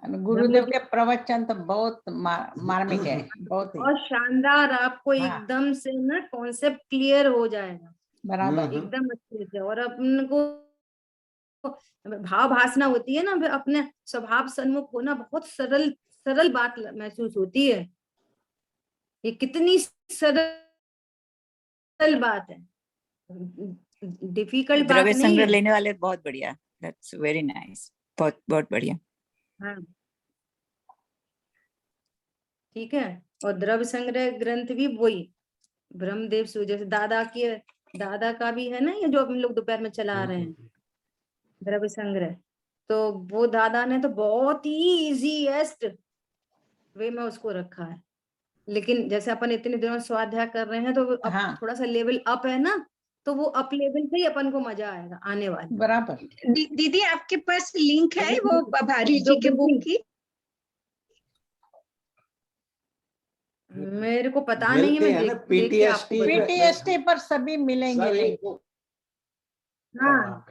गुरुदेव के प्रवचन तो बहुत मार्मिक है, बहुत ही और शानदार, आपको हाँ एकदम से ना कॉन्सेप्ट क्लियर हो जाएगा बराबर। एकदम अच्छे से। और अपन को भाव भासना होती है ना, अपने स्वभाव सन्मुख होना, बहुत सरल सरल बात महसूस होती है। ये कितनी सरल बात है, डिफिकल्ट बात द्रव्य नहीं संग्रह है। लेने वाले बहुत बढ़िया, दैट्स वेरी नाइस, बहुत बहुत बढ़िया। हाँ, ठीक है। और द्रव्य संग्रह ग्रंथ भी वही ब्रह्मदेव सूर्य, जैसे दादा का भी है ना, ये जो हम लोग दोपहर में चला रहे हैं द्रव्य संग्रह, तो वो दादा ने तो बहुत ही इजीएस्ट वे में उसको रखा है। लेकिन जैसे अपन इतने दिनों से स्वाध्याय कर रहे हैं तो अब हाँ थोड़ा सा लेवल अप है ना, तो वो अप लेवल से ही अपन को मजा आएगा आने वाला। बराबर। दीदी आपके पास लिंक है वो भारी जो जी के बुक की? मेरे को पता नहीं है, मिलते मैं हैं ना देख के आपको PTSD PTSD पर सभी मिलेंगे लिंक। हाँ,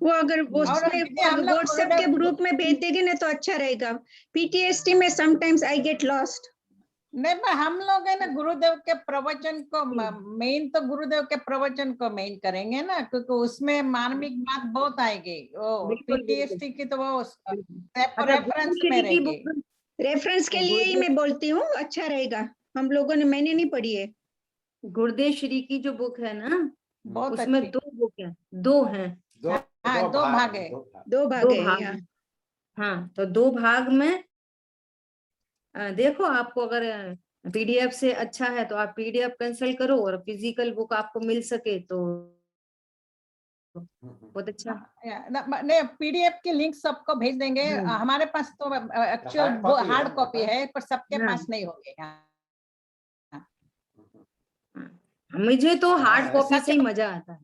वो अगर वो और उसमें दीदी हम लोग व्हाट्सएप के ग्रुप में भेज देंगे ना तो अच्छा रहेगा। पीटीएसटी में समटाइम्स आई गेट लॉस्ट। नहीं पर हम लोग है ना गुरुदेव के प्रवचन को मेन, तो गुरुदेव के प्रवचन को मेन करेंगे ना, क्योंकि उसमें मार्मिक बात बहुत आएगी। वो बिल्कुल, PTSD की तो वो अच्छा, रेफरेंस में गुरुश्री की रहेगी। बुक, रेफरेंस के लिए ही मैं बोलती हूँ, अच्छा रहेगा। हम लोगों ने, मैंने नहीं पढ़ी है। गुरुदेव श्री की जो बुक है ना, बहुत उसमें अच्छी। 2 बुक है, 2 हैं, हाँ दो भाग है। दो भाग 2 है भाग यहाँ। हैं। हाँ, तो 2 भाग में देखो, आपको अगर पीडीएफ से अच्छा है तो आप पीडीएफ कंसल्ट करो, और फिजिकल बुक आपको मिल सके तो बहुत अच्छा। नहीं PDF की लिंक सबको भेज देंगे। हमारे पास तो एक्चुअल हार्ड कॉपी है, पर सबके हाँ। पास नहीं होगी। मुझे तो हार्ड कॉपी सच से ही मजा आता है।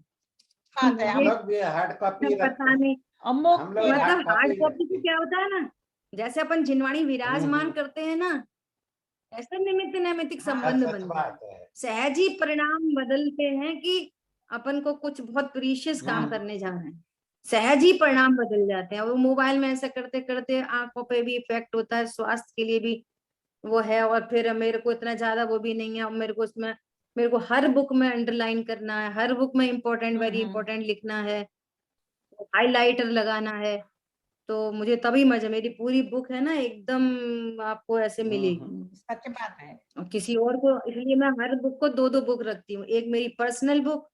बात है। हम लोग भी हार्ड कॉपी पता नहीं, अमुक हम लोग मतलब हार्ड कॉपी से रखते क्या होता है ना, जैसे अपन जिनवाणी विराजमान करते हैं ना, ऐसा निमित्त नैमित्तिक संबंध सच बनते हैं, बात है। सहज ही परिणाम बदलते हैं कि अपन को कुछ बहुत प्रीशियस काम करने जा रहे हैं, सहज ही परिणाम बदल जाते हैं। वो मोबाइल में ऐसा करते करते आंखों पे भी इफेक्ट होता है, स्वास्थ्य के लिए भी वो है, और फिर मेरे को इतना ज्यादा वो भी नहीं है, और मेरे को उसमें मेरे को हर बुक में अंडरलाइन करना है, हर बुक में इम्पोर्टेंट वेरी हम्म। इम्पोर्टेंट लिखना है, हाइलाइटर लगाना है। तो मुझे तभी मजा, मेरी पूरी बुक है ना एकदम आपको ऐसे मिलेगी। सच बात है। और किसी और को, इसलिए मैं हर बुक को दो दो बुक रखती हूँ। एक मेरी पर्सनल बुक,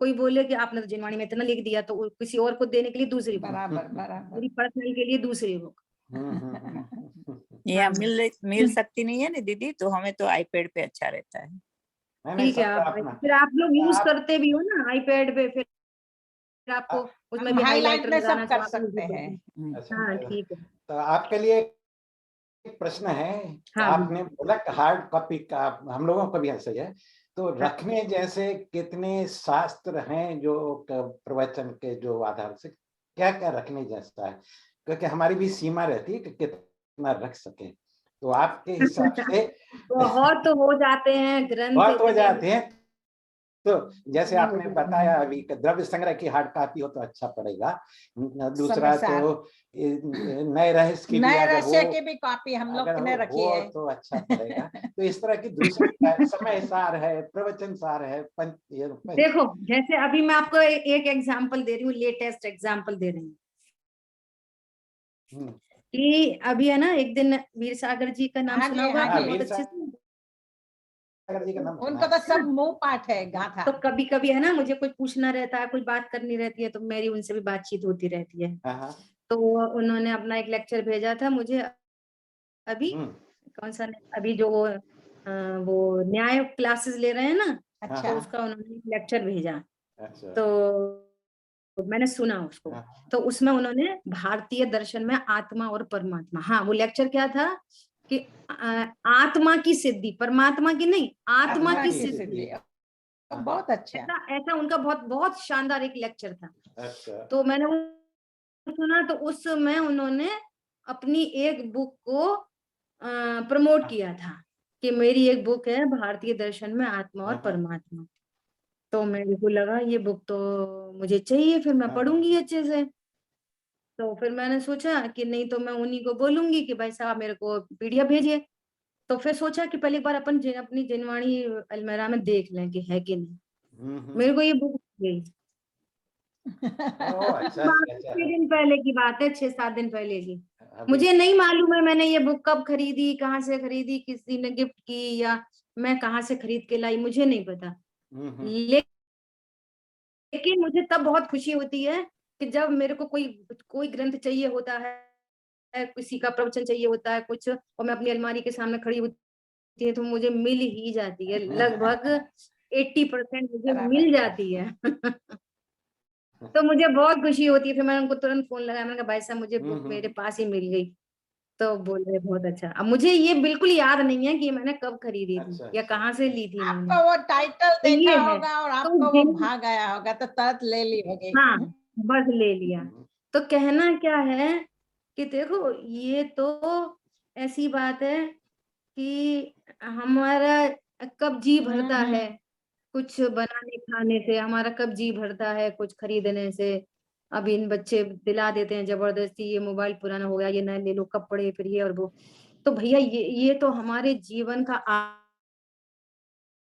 कोई बोले कि आपने तो जिनवाणी में इतना लिख दिया, तो किसी और को देने के लिए दूसरी बुक, बराबर बराबर। मेरी पर्सनल के लिए दूसरी बुक। ये हाँ। मिल सकती नहीं है ना दीदी, तो हमें तो आईपैड पे अच्छा रहता है। ठीक है, आप फिर आप लोग यूज करते भी हो ना आईपैड पे, फिर आपको उसमें हम भी हाईलाइट हाइलाइटर में लगाना सब कर आप सकते यूज हैं। करते। हाँ ठीक है। तो आपके लिए एक प्रश्न है। हाँ आपने बोला हार्ड कॉपी का, हम लोगों को भी ऐसा ही है। तो रखने जैसे कितने शास्त्र हैं जो प्रवचन के जो आधार से क्या क्या रखने जैसा है, क्योंकि हमारी भी सीमा रहती है कि कितना रख सके। तो आपके हिसाब से बहुत हो जाते हैं ग्रंथ, बहुत हो इतने जाते हैं। तो जैसे नहीं हो आपने जाते बताया हैं। अभी कि द्रव्य संग्रह की हार्ड कॉपी हो तो अच्छा पड़ेगा। दूसरा समय तो नए रहस्य की भी नए अगर रहस्य हो, की भी कॉपी हम लोग अगर ने रखी हो है। तो अच्छा पड़ेगा। तो इस तरह की दूसरी समय सार है, प्रवचन सार है, देखो जैसे अभी मैं आपको एक एग्जांपल दे रही हूँ, लेटेस्ट एग्जांपल दे रही हूँ कि अभी है ना, एक दिन वीर सागर जी का नाम हाँ सुना जी, होगा हाँ आपने जी। बहुत वीर अच्छे से। सागर जी का नाम सुना उनको है। तो सब मुंह पाठ है गाथा। तो कभी कभी है ना, मुझे कुछ पूछना रहता है, कुछ बात करनी रहती है, तो मेरी उनसे भी बातचीत होती रहती है। हाँ। तो उन्होंने अपना एक लेक्चर भेजा था मुझे अभी, कौन सा, अभी जो वो न्याय क्लासेस ले रहे हैं ना, अच्छा। तो उसका उन्होंने लेक्चर भेजा। अच्छा। तो मैंने सुना उसको। तो उसमें उन्होंने भारतीय दर्शन में आत्मा और परमात्मा, हाँ वो लेक्चर क्या था कि आत्मा की सिद्धि, परमात्मा की नहीं, आत्मा की सिद्धि। बहुत अच्छा। ऐसा उनका बहुत बहुत शानदार एक लेक्चर था। अच्छा। तो मैंने वो सुना, तो उसमें उन्होंने अपनी एक बुक को प्रमोट किया था कि मेरी एक बुक है भारतीय दर्शन में आत्मा और परमात्मा। तो मेरे को लगा ये बुक तो मुझे चाहिए, फिर मैं पढ़ूंगी अच्छे से। तो फिर मैंने सोचा कि नहीं तो मैं उन्हीं को बोलूंगी कि भाई साहब मेरे को पीडीएफ भेजिए। तो फिर सोचा कि पहले एक बार अपन अपनी जिनवाणी अलमेरा में देख लें कि है कि नहीं। मेरे को ये बुक गई। अच्छा। 6 दिन पहले की बात है, 6-7 दिन पहले की। मुझे नहीं मालूम है मैंने ये बुक कब खरीदी, कहाँ से खरीदी, किसी ने गिफ्ट की या मैं कहाँ से खरीद के लाई, मुझे नहीं पता। लेकिन मुझे तब बहुत खुशी होती है कि जब मेरे को कोई ग्रंथ चाहिए होता है, किसी का प्रवचन चाहिए होता है कुछ, और मैं अपनी अलमारी के सामने खड़ी होती है तो मुझे मिल ही जाती है, लगभग 80% मुझे मिल जाती है। तो मुझे बहुत खुशी होती है। फिर मैंने उनको तुरंत फोन लगाया, मैंने कहा भाई साहब मुझे बुक मेरे पास ही मिल गई। तो बोले बहुत अच्छा। अब मुझे ये बिल्कुल याद नहीं है कि मैंने कब खरीदी थी या कहाँ से ली थी मैंने। आपका वो टाइटल तो देखा ये है। होगा और तो आपको वो भाग आया होगा तो तुरंत ले ली होगी। हाँ बस ले लिया। तो कहना क्या है कि देखो ये तो ऐसी बात है कि हमारा कब जी भरता है कुछ बनाने खाने से, हमारा कब जी भरता है कुछ खरीदने से। अब इन बच्चे दिला देते हैं जबरदस्ती, ये मोबाइल पुराना हो गया, ये नया ले लो, कपड़े, फिर ये और वो। तो भैया ये तो हमारे जीवन का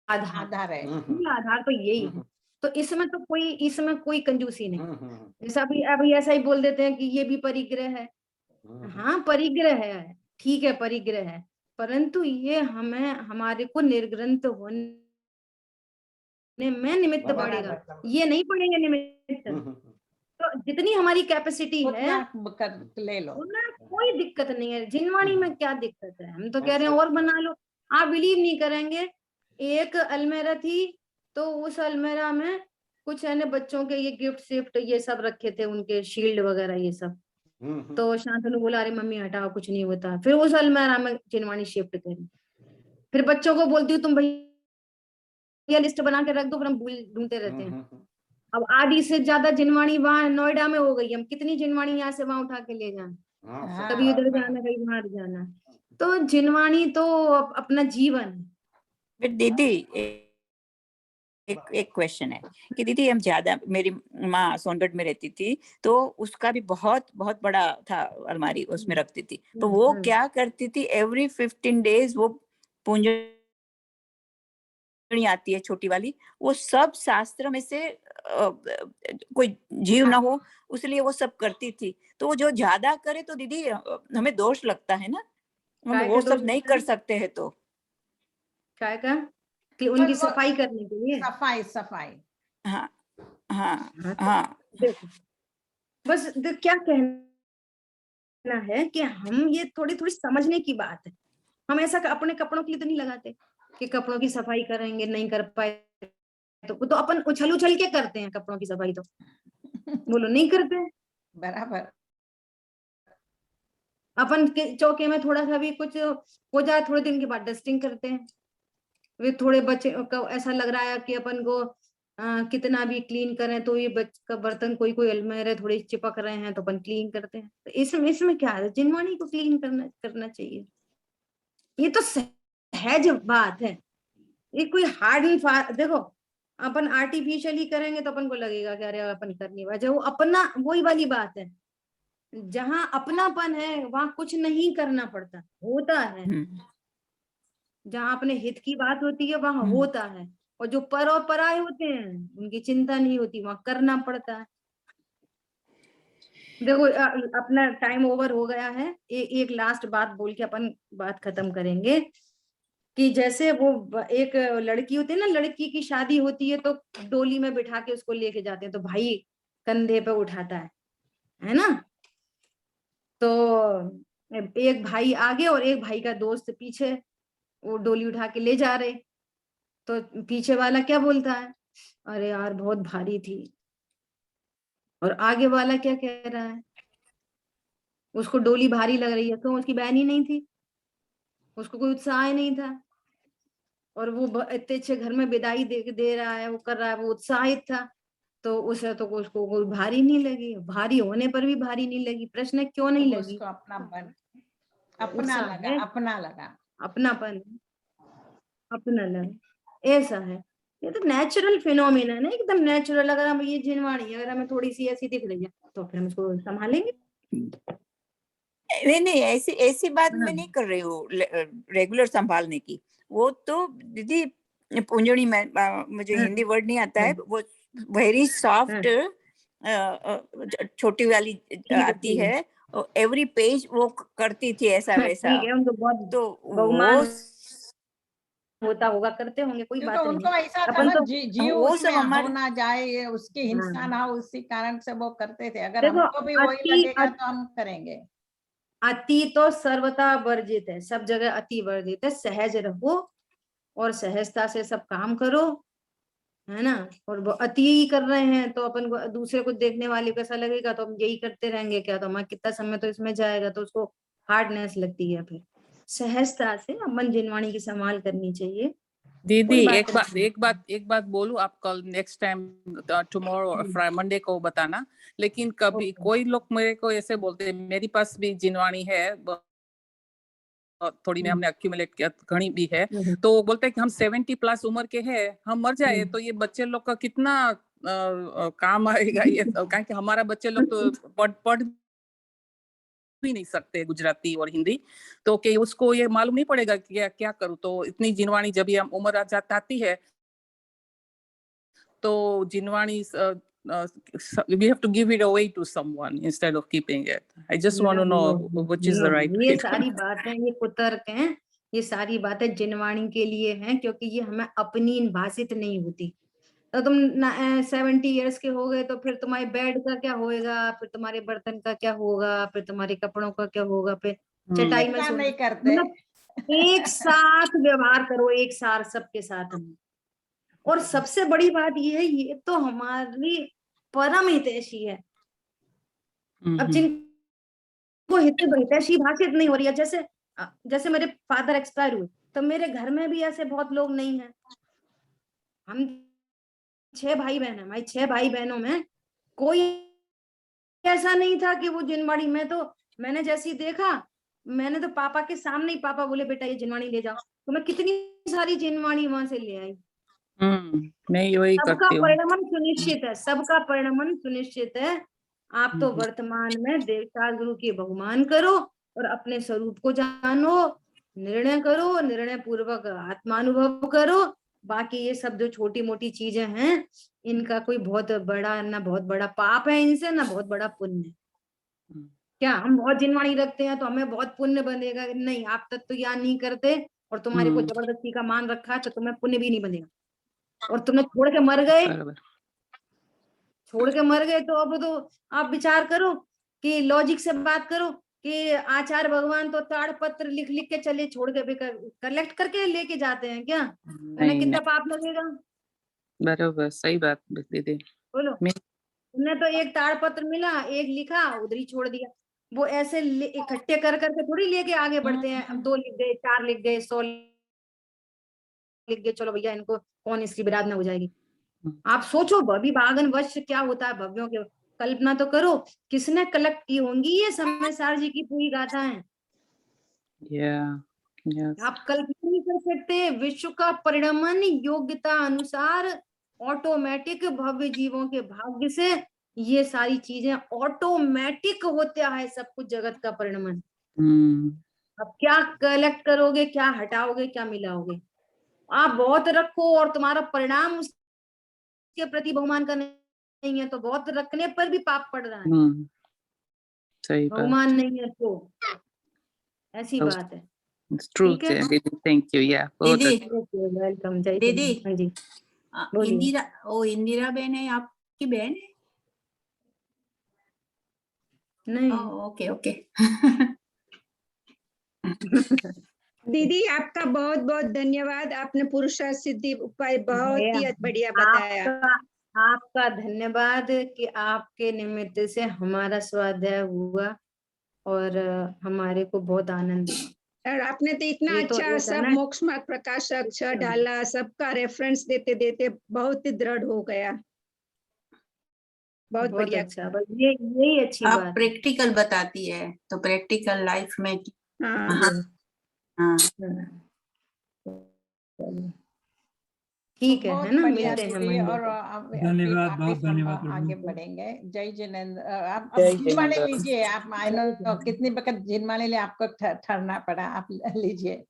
आधार है। आधार तो यही है। तो इसमें कोई कंजूसी नहीं। जैसे अभी ऐसा ही बोल देते हैं कि ये भी परिग्रह है। हाँ परिग्रह है, ठीक है परिग्रह है, परंतु ये हमें हमारे को निर्ग्रंथ होने में निमित्त पड़ेगा, ये नहीं पड़ेंगे निमित्त। तो जितनी हमारी कैपेसिटी है उतना ले लो। उतना कोई दिक्कत नहीं है। जिनवाणी में क्या दिक्कत है, हम तो कह रहे हैं और बना लो। आप बिलीव नहीं करेंगे, एक अलमेरा थी तो उस अलमेरा में कुछ है ना बच्चों के ये गिफ्ट शिफ्ट ये सब रखे थे, उनके शील्ड वगैरह ये सब। तो शांतनु बोला अरे मम्मी हटाओ कुछ नहीं होता। फिर उस अलमेरा में जिनवाणी शिफ्ट करी। फिर बच्चों को बोलती हूँ तुम भैया लिस्ट बना के रख दो, फिर हम ढूंढते रहते हैं। अब आधी से ज्यादा जिनवाणी वहां नोएडा में हो गई, हम कितनी जिनवाणी यहाँ से वहां उठा के ले जाए, कभी उधर जाना कभी वहां जाना। तो जिनवाणी तो अपना जीवन है। फिर दीदी एक क्वेश्चन है कि दीदी हम ज्यादा, मेरी माँ सोनगढ़ में रहती थी तो उसका भी बहुत बहुत बड़ा था अलमारी, उसमें रखती थी। तो वो क्या करती थी, एवरी 15 days वो पूंज आती है छोटी वाली, वो सब शास्त्र में से कोई जीव ना हो उसलिए वो सब करती थी। तो वो जो ज्यादा करे तो दीदी हमें दोष लगता है ना, हम काय वो का दोष सब नहीं लगता कर है? सकते हैं तो। काय का कि उनकी वो सफाई करने के लिए। सफाई सफाई हाँ हाँ हाँ, तो हाँ देखो बस क्या कहना है कि हम ये थोड़ी थोड़ी समझने की बात है। हम ऐसा अपने कपड़ों के लिए तो नहीं लगाते कि कपड़ों की सफाई करेंगे, नहीं कर पाए तो अपन उछल उछल के करते हैं कपड़ों की सफाई, तो बोलो नहीं करते हैं। बराबर। अपन के चौके में थोड़ा सा भी कुछ हो जाए, थोड़े दिन के बाद डस्टिंग करते हैं। वे थोड़े बच्चे को ऐसा लग रहा है कि अपन को कितना भी क्लीन करें तो ये का बर्तन कोई कोई अलमारी थोड़ी चिपक रहे हैं तो अपन क्लीन करते हैं। तो इसमें क्या है, जिनवाणी को क्लीन करना चाहिए। ये तो सहज बात है, ये कोई हार्ड नहीं। देखो अपन आर्टिफिशियली करेंगे तो अपन को लगेगा कि अरे अपन कर नहीं पाए। वो अपना वही वाली बात है, जहां अपनापन है वहां कुछ नहीं करना पड़ता, होता है। जहां अपने हित की बात होती है वहां होता है, और जो पर और पराये होते हैं उनकी चिंता नहीं होती, वहां करना पड़ता है। देखो अपना टाइम ओवर हो गया है। एक लास्ट बात बोल के अपन बात खत्म करेंगे कि जैसे वो एक लड़की होती है ना, लड़की की शादी होती है तो डोली में बिठा के उसको लेके जाते हैं, तो भाई कंधे पे उठाता है ना। तो एक भाई आगे और एक भाई का दोस्त पीछे वो डोली उठा के ले जा रहे, तो पीछे वाला क्या बोलता है, अरे यार बहुत भारी थी। और आगे वाला क्या कह रहा है, उसको डोली भारी लग रही है, क्यों, उसकी बहन ही नहीं थी, उसको कोई उत्साह ही नहीं था। और वो इतने अच्छे घर में विदाई दे रहा है, वो कर रहा है, वो उत्साहित था। तो उसे तो उसको कोई भारी नहीं लगी, भारी होने पर भी भारी नहीं लगी। प्रश्न है क्यों नहीं लगी? उसको अपना बन अपना उत्साह लगा, है, अपना लगा, अपनापन, अपना लगा, ऐसा है। ये तो नेचुरल फिनोमिना है ना, एकदम नेचुरल। अगर हम ये जिनवाणी अगर हमें थोड़ी सी ऐसी दिख रही है तो फिर हम उसको संभालेंगे। नहीं नहीं, ऐसी ऐसी बात हाँ, मैं नहीं कर रही हूँ रेगुलर संभालने की। वो तो दीदी पुंजनी में मुझे हिंदी वर्ड नहीं आता है, वो वेरी सॉफ्ट छोटी वाली आती है, एवरी पेज वो करती थी ऐसा वैसा। ठीक है, उनको बहुत तो बहुमान वो होता होगा, करते होंगे, कोई क्योंकि बात नहीं उनको है। ऐसा था अपन ना, तो जीव वो उसमें सब हमारे होना जाए, ये उसकी हिंसा ना हाँ, हो, उसी कारण से वो करते थे। अगर देखो हमको भी वही अति लगेगा तो हम करेंगे। अति तो सर्वथा वर्जित है, सब जगह अति वर्जित है। सहज रहो और सहजता से सब काम करो, है ना। और वो अति ही कर रहे हैं तो अपन को दूसरे को देखने वाले को ऐसा लगेगा तो हम यही करते रहेंगे क्या, तो हमारा कितना समय तो इसमें जाएगा, तो उसको हार्डनेस लगती है। फिर सहजता से अपन जिनवाणी की संभाल करनी चाहिए। दीदी कोई एक बात नहीं। एक बात बोलूं, आप कल नेक्स्ट टाइम टुमारो और मंडे को बताना। लेकिन कभी ओके। कोई लोग मेरे को ऐसे बोलते हैं, मेरे पास भी जिनवाणी है थोड़ी में हमने एक्यूमुलेट किया, घनी भी है, तो वो बोलते हैं कि हम 70 प्लस उम्र के हैं, हम मर जाए तो ये बच्चे लोग का कितना काम आएगा ये, कारण कि हमारा बच्चे लोग तो पढ़ भी नहीं सकते गुजराती और हिंदी, तो कि उसको ये मालूम नहीं पड़ेगा कि क्या करूं। तो इतनी जिनवाणी जब ये उम्र आती है तो जिनवाणी we have to give it away to someone instead of keeping it. I just want to know which is the right way. ये सारी बातें, ये कुतर्क हैं, ये सारी बातें जिनवाणी के लिए हैं, क्योंकि ये हमें अपनी भाषित नहीं होती। तो तुम 70 इयर्स के हो गए तो फिर तुम्हारे बेड का क्या होएगा, फिर तुम्हारे बर्तन का क्या होगा, फिर तुम्हारे कपड़ों का क्या होगा, फिर चटाई में इतना सो, नहीं करते। मतलब एक साथ व्यवहार करो, एक साथ सबके साथ में। और सबसे बड़ी बात ये है, ये तो हमारी परम हितैषी है। अब जिनको हितैषी भाषित नहीं हो रही है, जैसे मेरे फादर एक्सपायर हुए, तो मेरे घर में भी ऐसे बहुत लोग नहीं है। हम 6 भाई बहन है, हमारे 6 भाई बहनों में कोई ऐसा नहीं था कि वो जिनवाणी में, तो मैंने जैसी देखा, मैंने तो पापा के सामने ही, पापा बोले बेटा ये जिनवाणी ले जाओ, तो मैं कितनी सारी जिनवाणी वहां से ले आई। मैं वही सबका करती हूँ। परिणमन सुनिश्चित है, सबका परिणमन सुनिश्चित है। आप तो वर्तमान में देवता गुरु की बहुमान करो और अपने स्वरूप को जानो, निर्णय करो, निर्णय पूर्वक आत्मानुभव करो, बाकी ये सब जो छोटी मोटी चीजें हैं, इनका कोई बहुत बड़ा ना बहुत बड़ा पाप है इनसे, ना बहुत बड़ा पुण्य है। क्या हम बहुत जिनवाणी रखते हैं तो हमें बहुत पुण्य बनेगा? नहीं, आप तत्व ज्ञान नहीं करते और तुम्हारे को जबरदस्ती का मान रखा है तो तुम्हें पुण्य भी नहीं बनेगा। और तुमने छोड़ के मर गए, छोड़ के मर गए, तो अब तो आप विचार करो कि लॉजिक से बात करो कि आचार्य भगवान तो ताड़पत्र लिख लिख के चले छोड़ के कलेक्ट करके लेके जाते हैं क्या? उन्हें कितना पाप लगेगा? बराबर, सही बात दीदी। बोलो, उन्हें तो एक ताड़पत्र मिला, एक लिखा, उधर ही छोड़ दिया। वो ऐसे इकट्ठे कर करके थोड़ी लेके आगे बढ़ते हैं। अब 2 लिख गए, 4 लिख गए, 100 लिख गए, चलो भैया इनको कौन इसकी बिराद ना हो जाएगी। आप सोचो भवि भागन वश क्या होता है भव्यों के, कल्पना तो करो किसने कलेक्ट की होंगी ये समय सार जी की पूरी गाथाएं। आप कल्पना नहीं कर सकते। विश्व का परिणमन योग्यता अनुसार ऑटोमेटिक भव्य जीवों के भाग्य से ये सारी चीजें ऑटोमेटिक होता है, सब कुछ जगत का परिणमन। अब क्या कलेक्ट करोगे, क्या हटाओगे, क्या मिलाओगे? आप बहुत रखो और तुम्हारा परिणाम उसके प्रति बहुमान का नहीं है तो बहुत रखने पर भी पाप पड़ रहा है। सही बहुमान नहीं है तो ऐसी बात है। ट्रू, ठीक है दीदी, थैंक यू। या दीदी, वेलकम। जय दीदी, हाँ जी, बोलिए। इंदिरा बहन है, आपकी बहन है? नहीं ओके ओके। दीदी आपका बहुत बहुत धन्यवाद, आपने पुरुषार्थ सिद्धि उपाय बहुत ही बढ़िया बताया। आपका धन्यवाद कि आपके निमित्त से हमारा स्वाध्याय हुआ और हमारे को बहुत आनंद हुआ। और आपने तो इतना ये तो अच्छा एक है सब ना, मोक्ष मार्ग प्रकाशक छ डाला, सबका रेफरेंस देते देते बहुत ही दृढ़ हो गया। बहुत बहुत बढ़िया। अच्छा, बस यही अच्छी आप बात है। प्रैक्टिकल बताती है तो प्रैक्टिकल लाइफ में हाँ हाँ ठीक बहुत है ना, बढ़िया मिलते हैं दीदी। मंडे और को। धन्यवाद, आगे बहुत सब धन्यवाद प्रभु। आगे बढ़ेंगे। जय जिनेंद्र। आप जय जिनवाले जिनेंद्र। लीजिए। आप आई नो कितनी वक्त जिनवाले लिए आपको ठहरना पड़ा, आप लीजिए।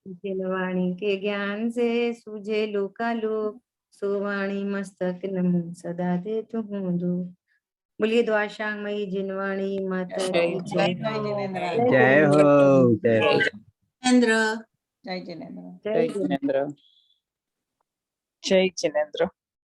जिनवाणी के ज्ञान से सूझे लोकालोक, सोवाणी मस्तक नमो सदा दे तुम दो। बोलिए द्वाशांगमयी जिनवाणी माता की जय। जय जिनेंद्र। जय हो, जय हो। जिनेंद्र। जय जिनेंद्र। जय जय जिनेंद्र। जय जिनेंद्र।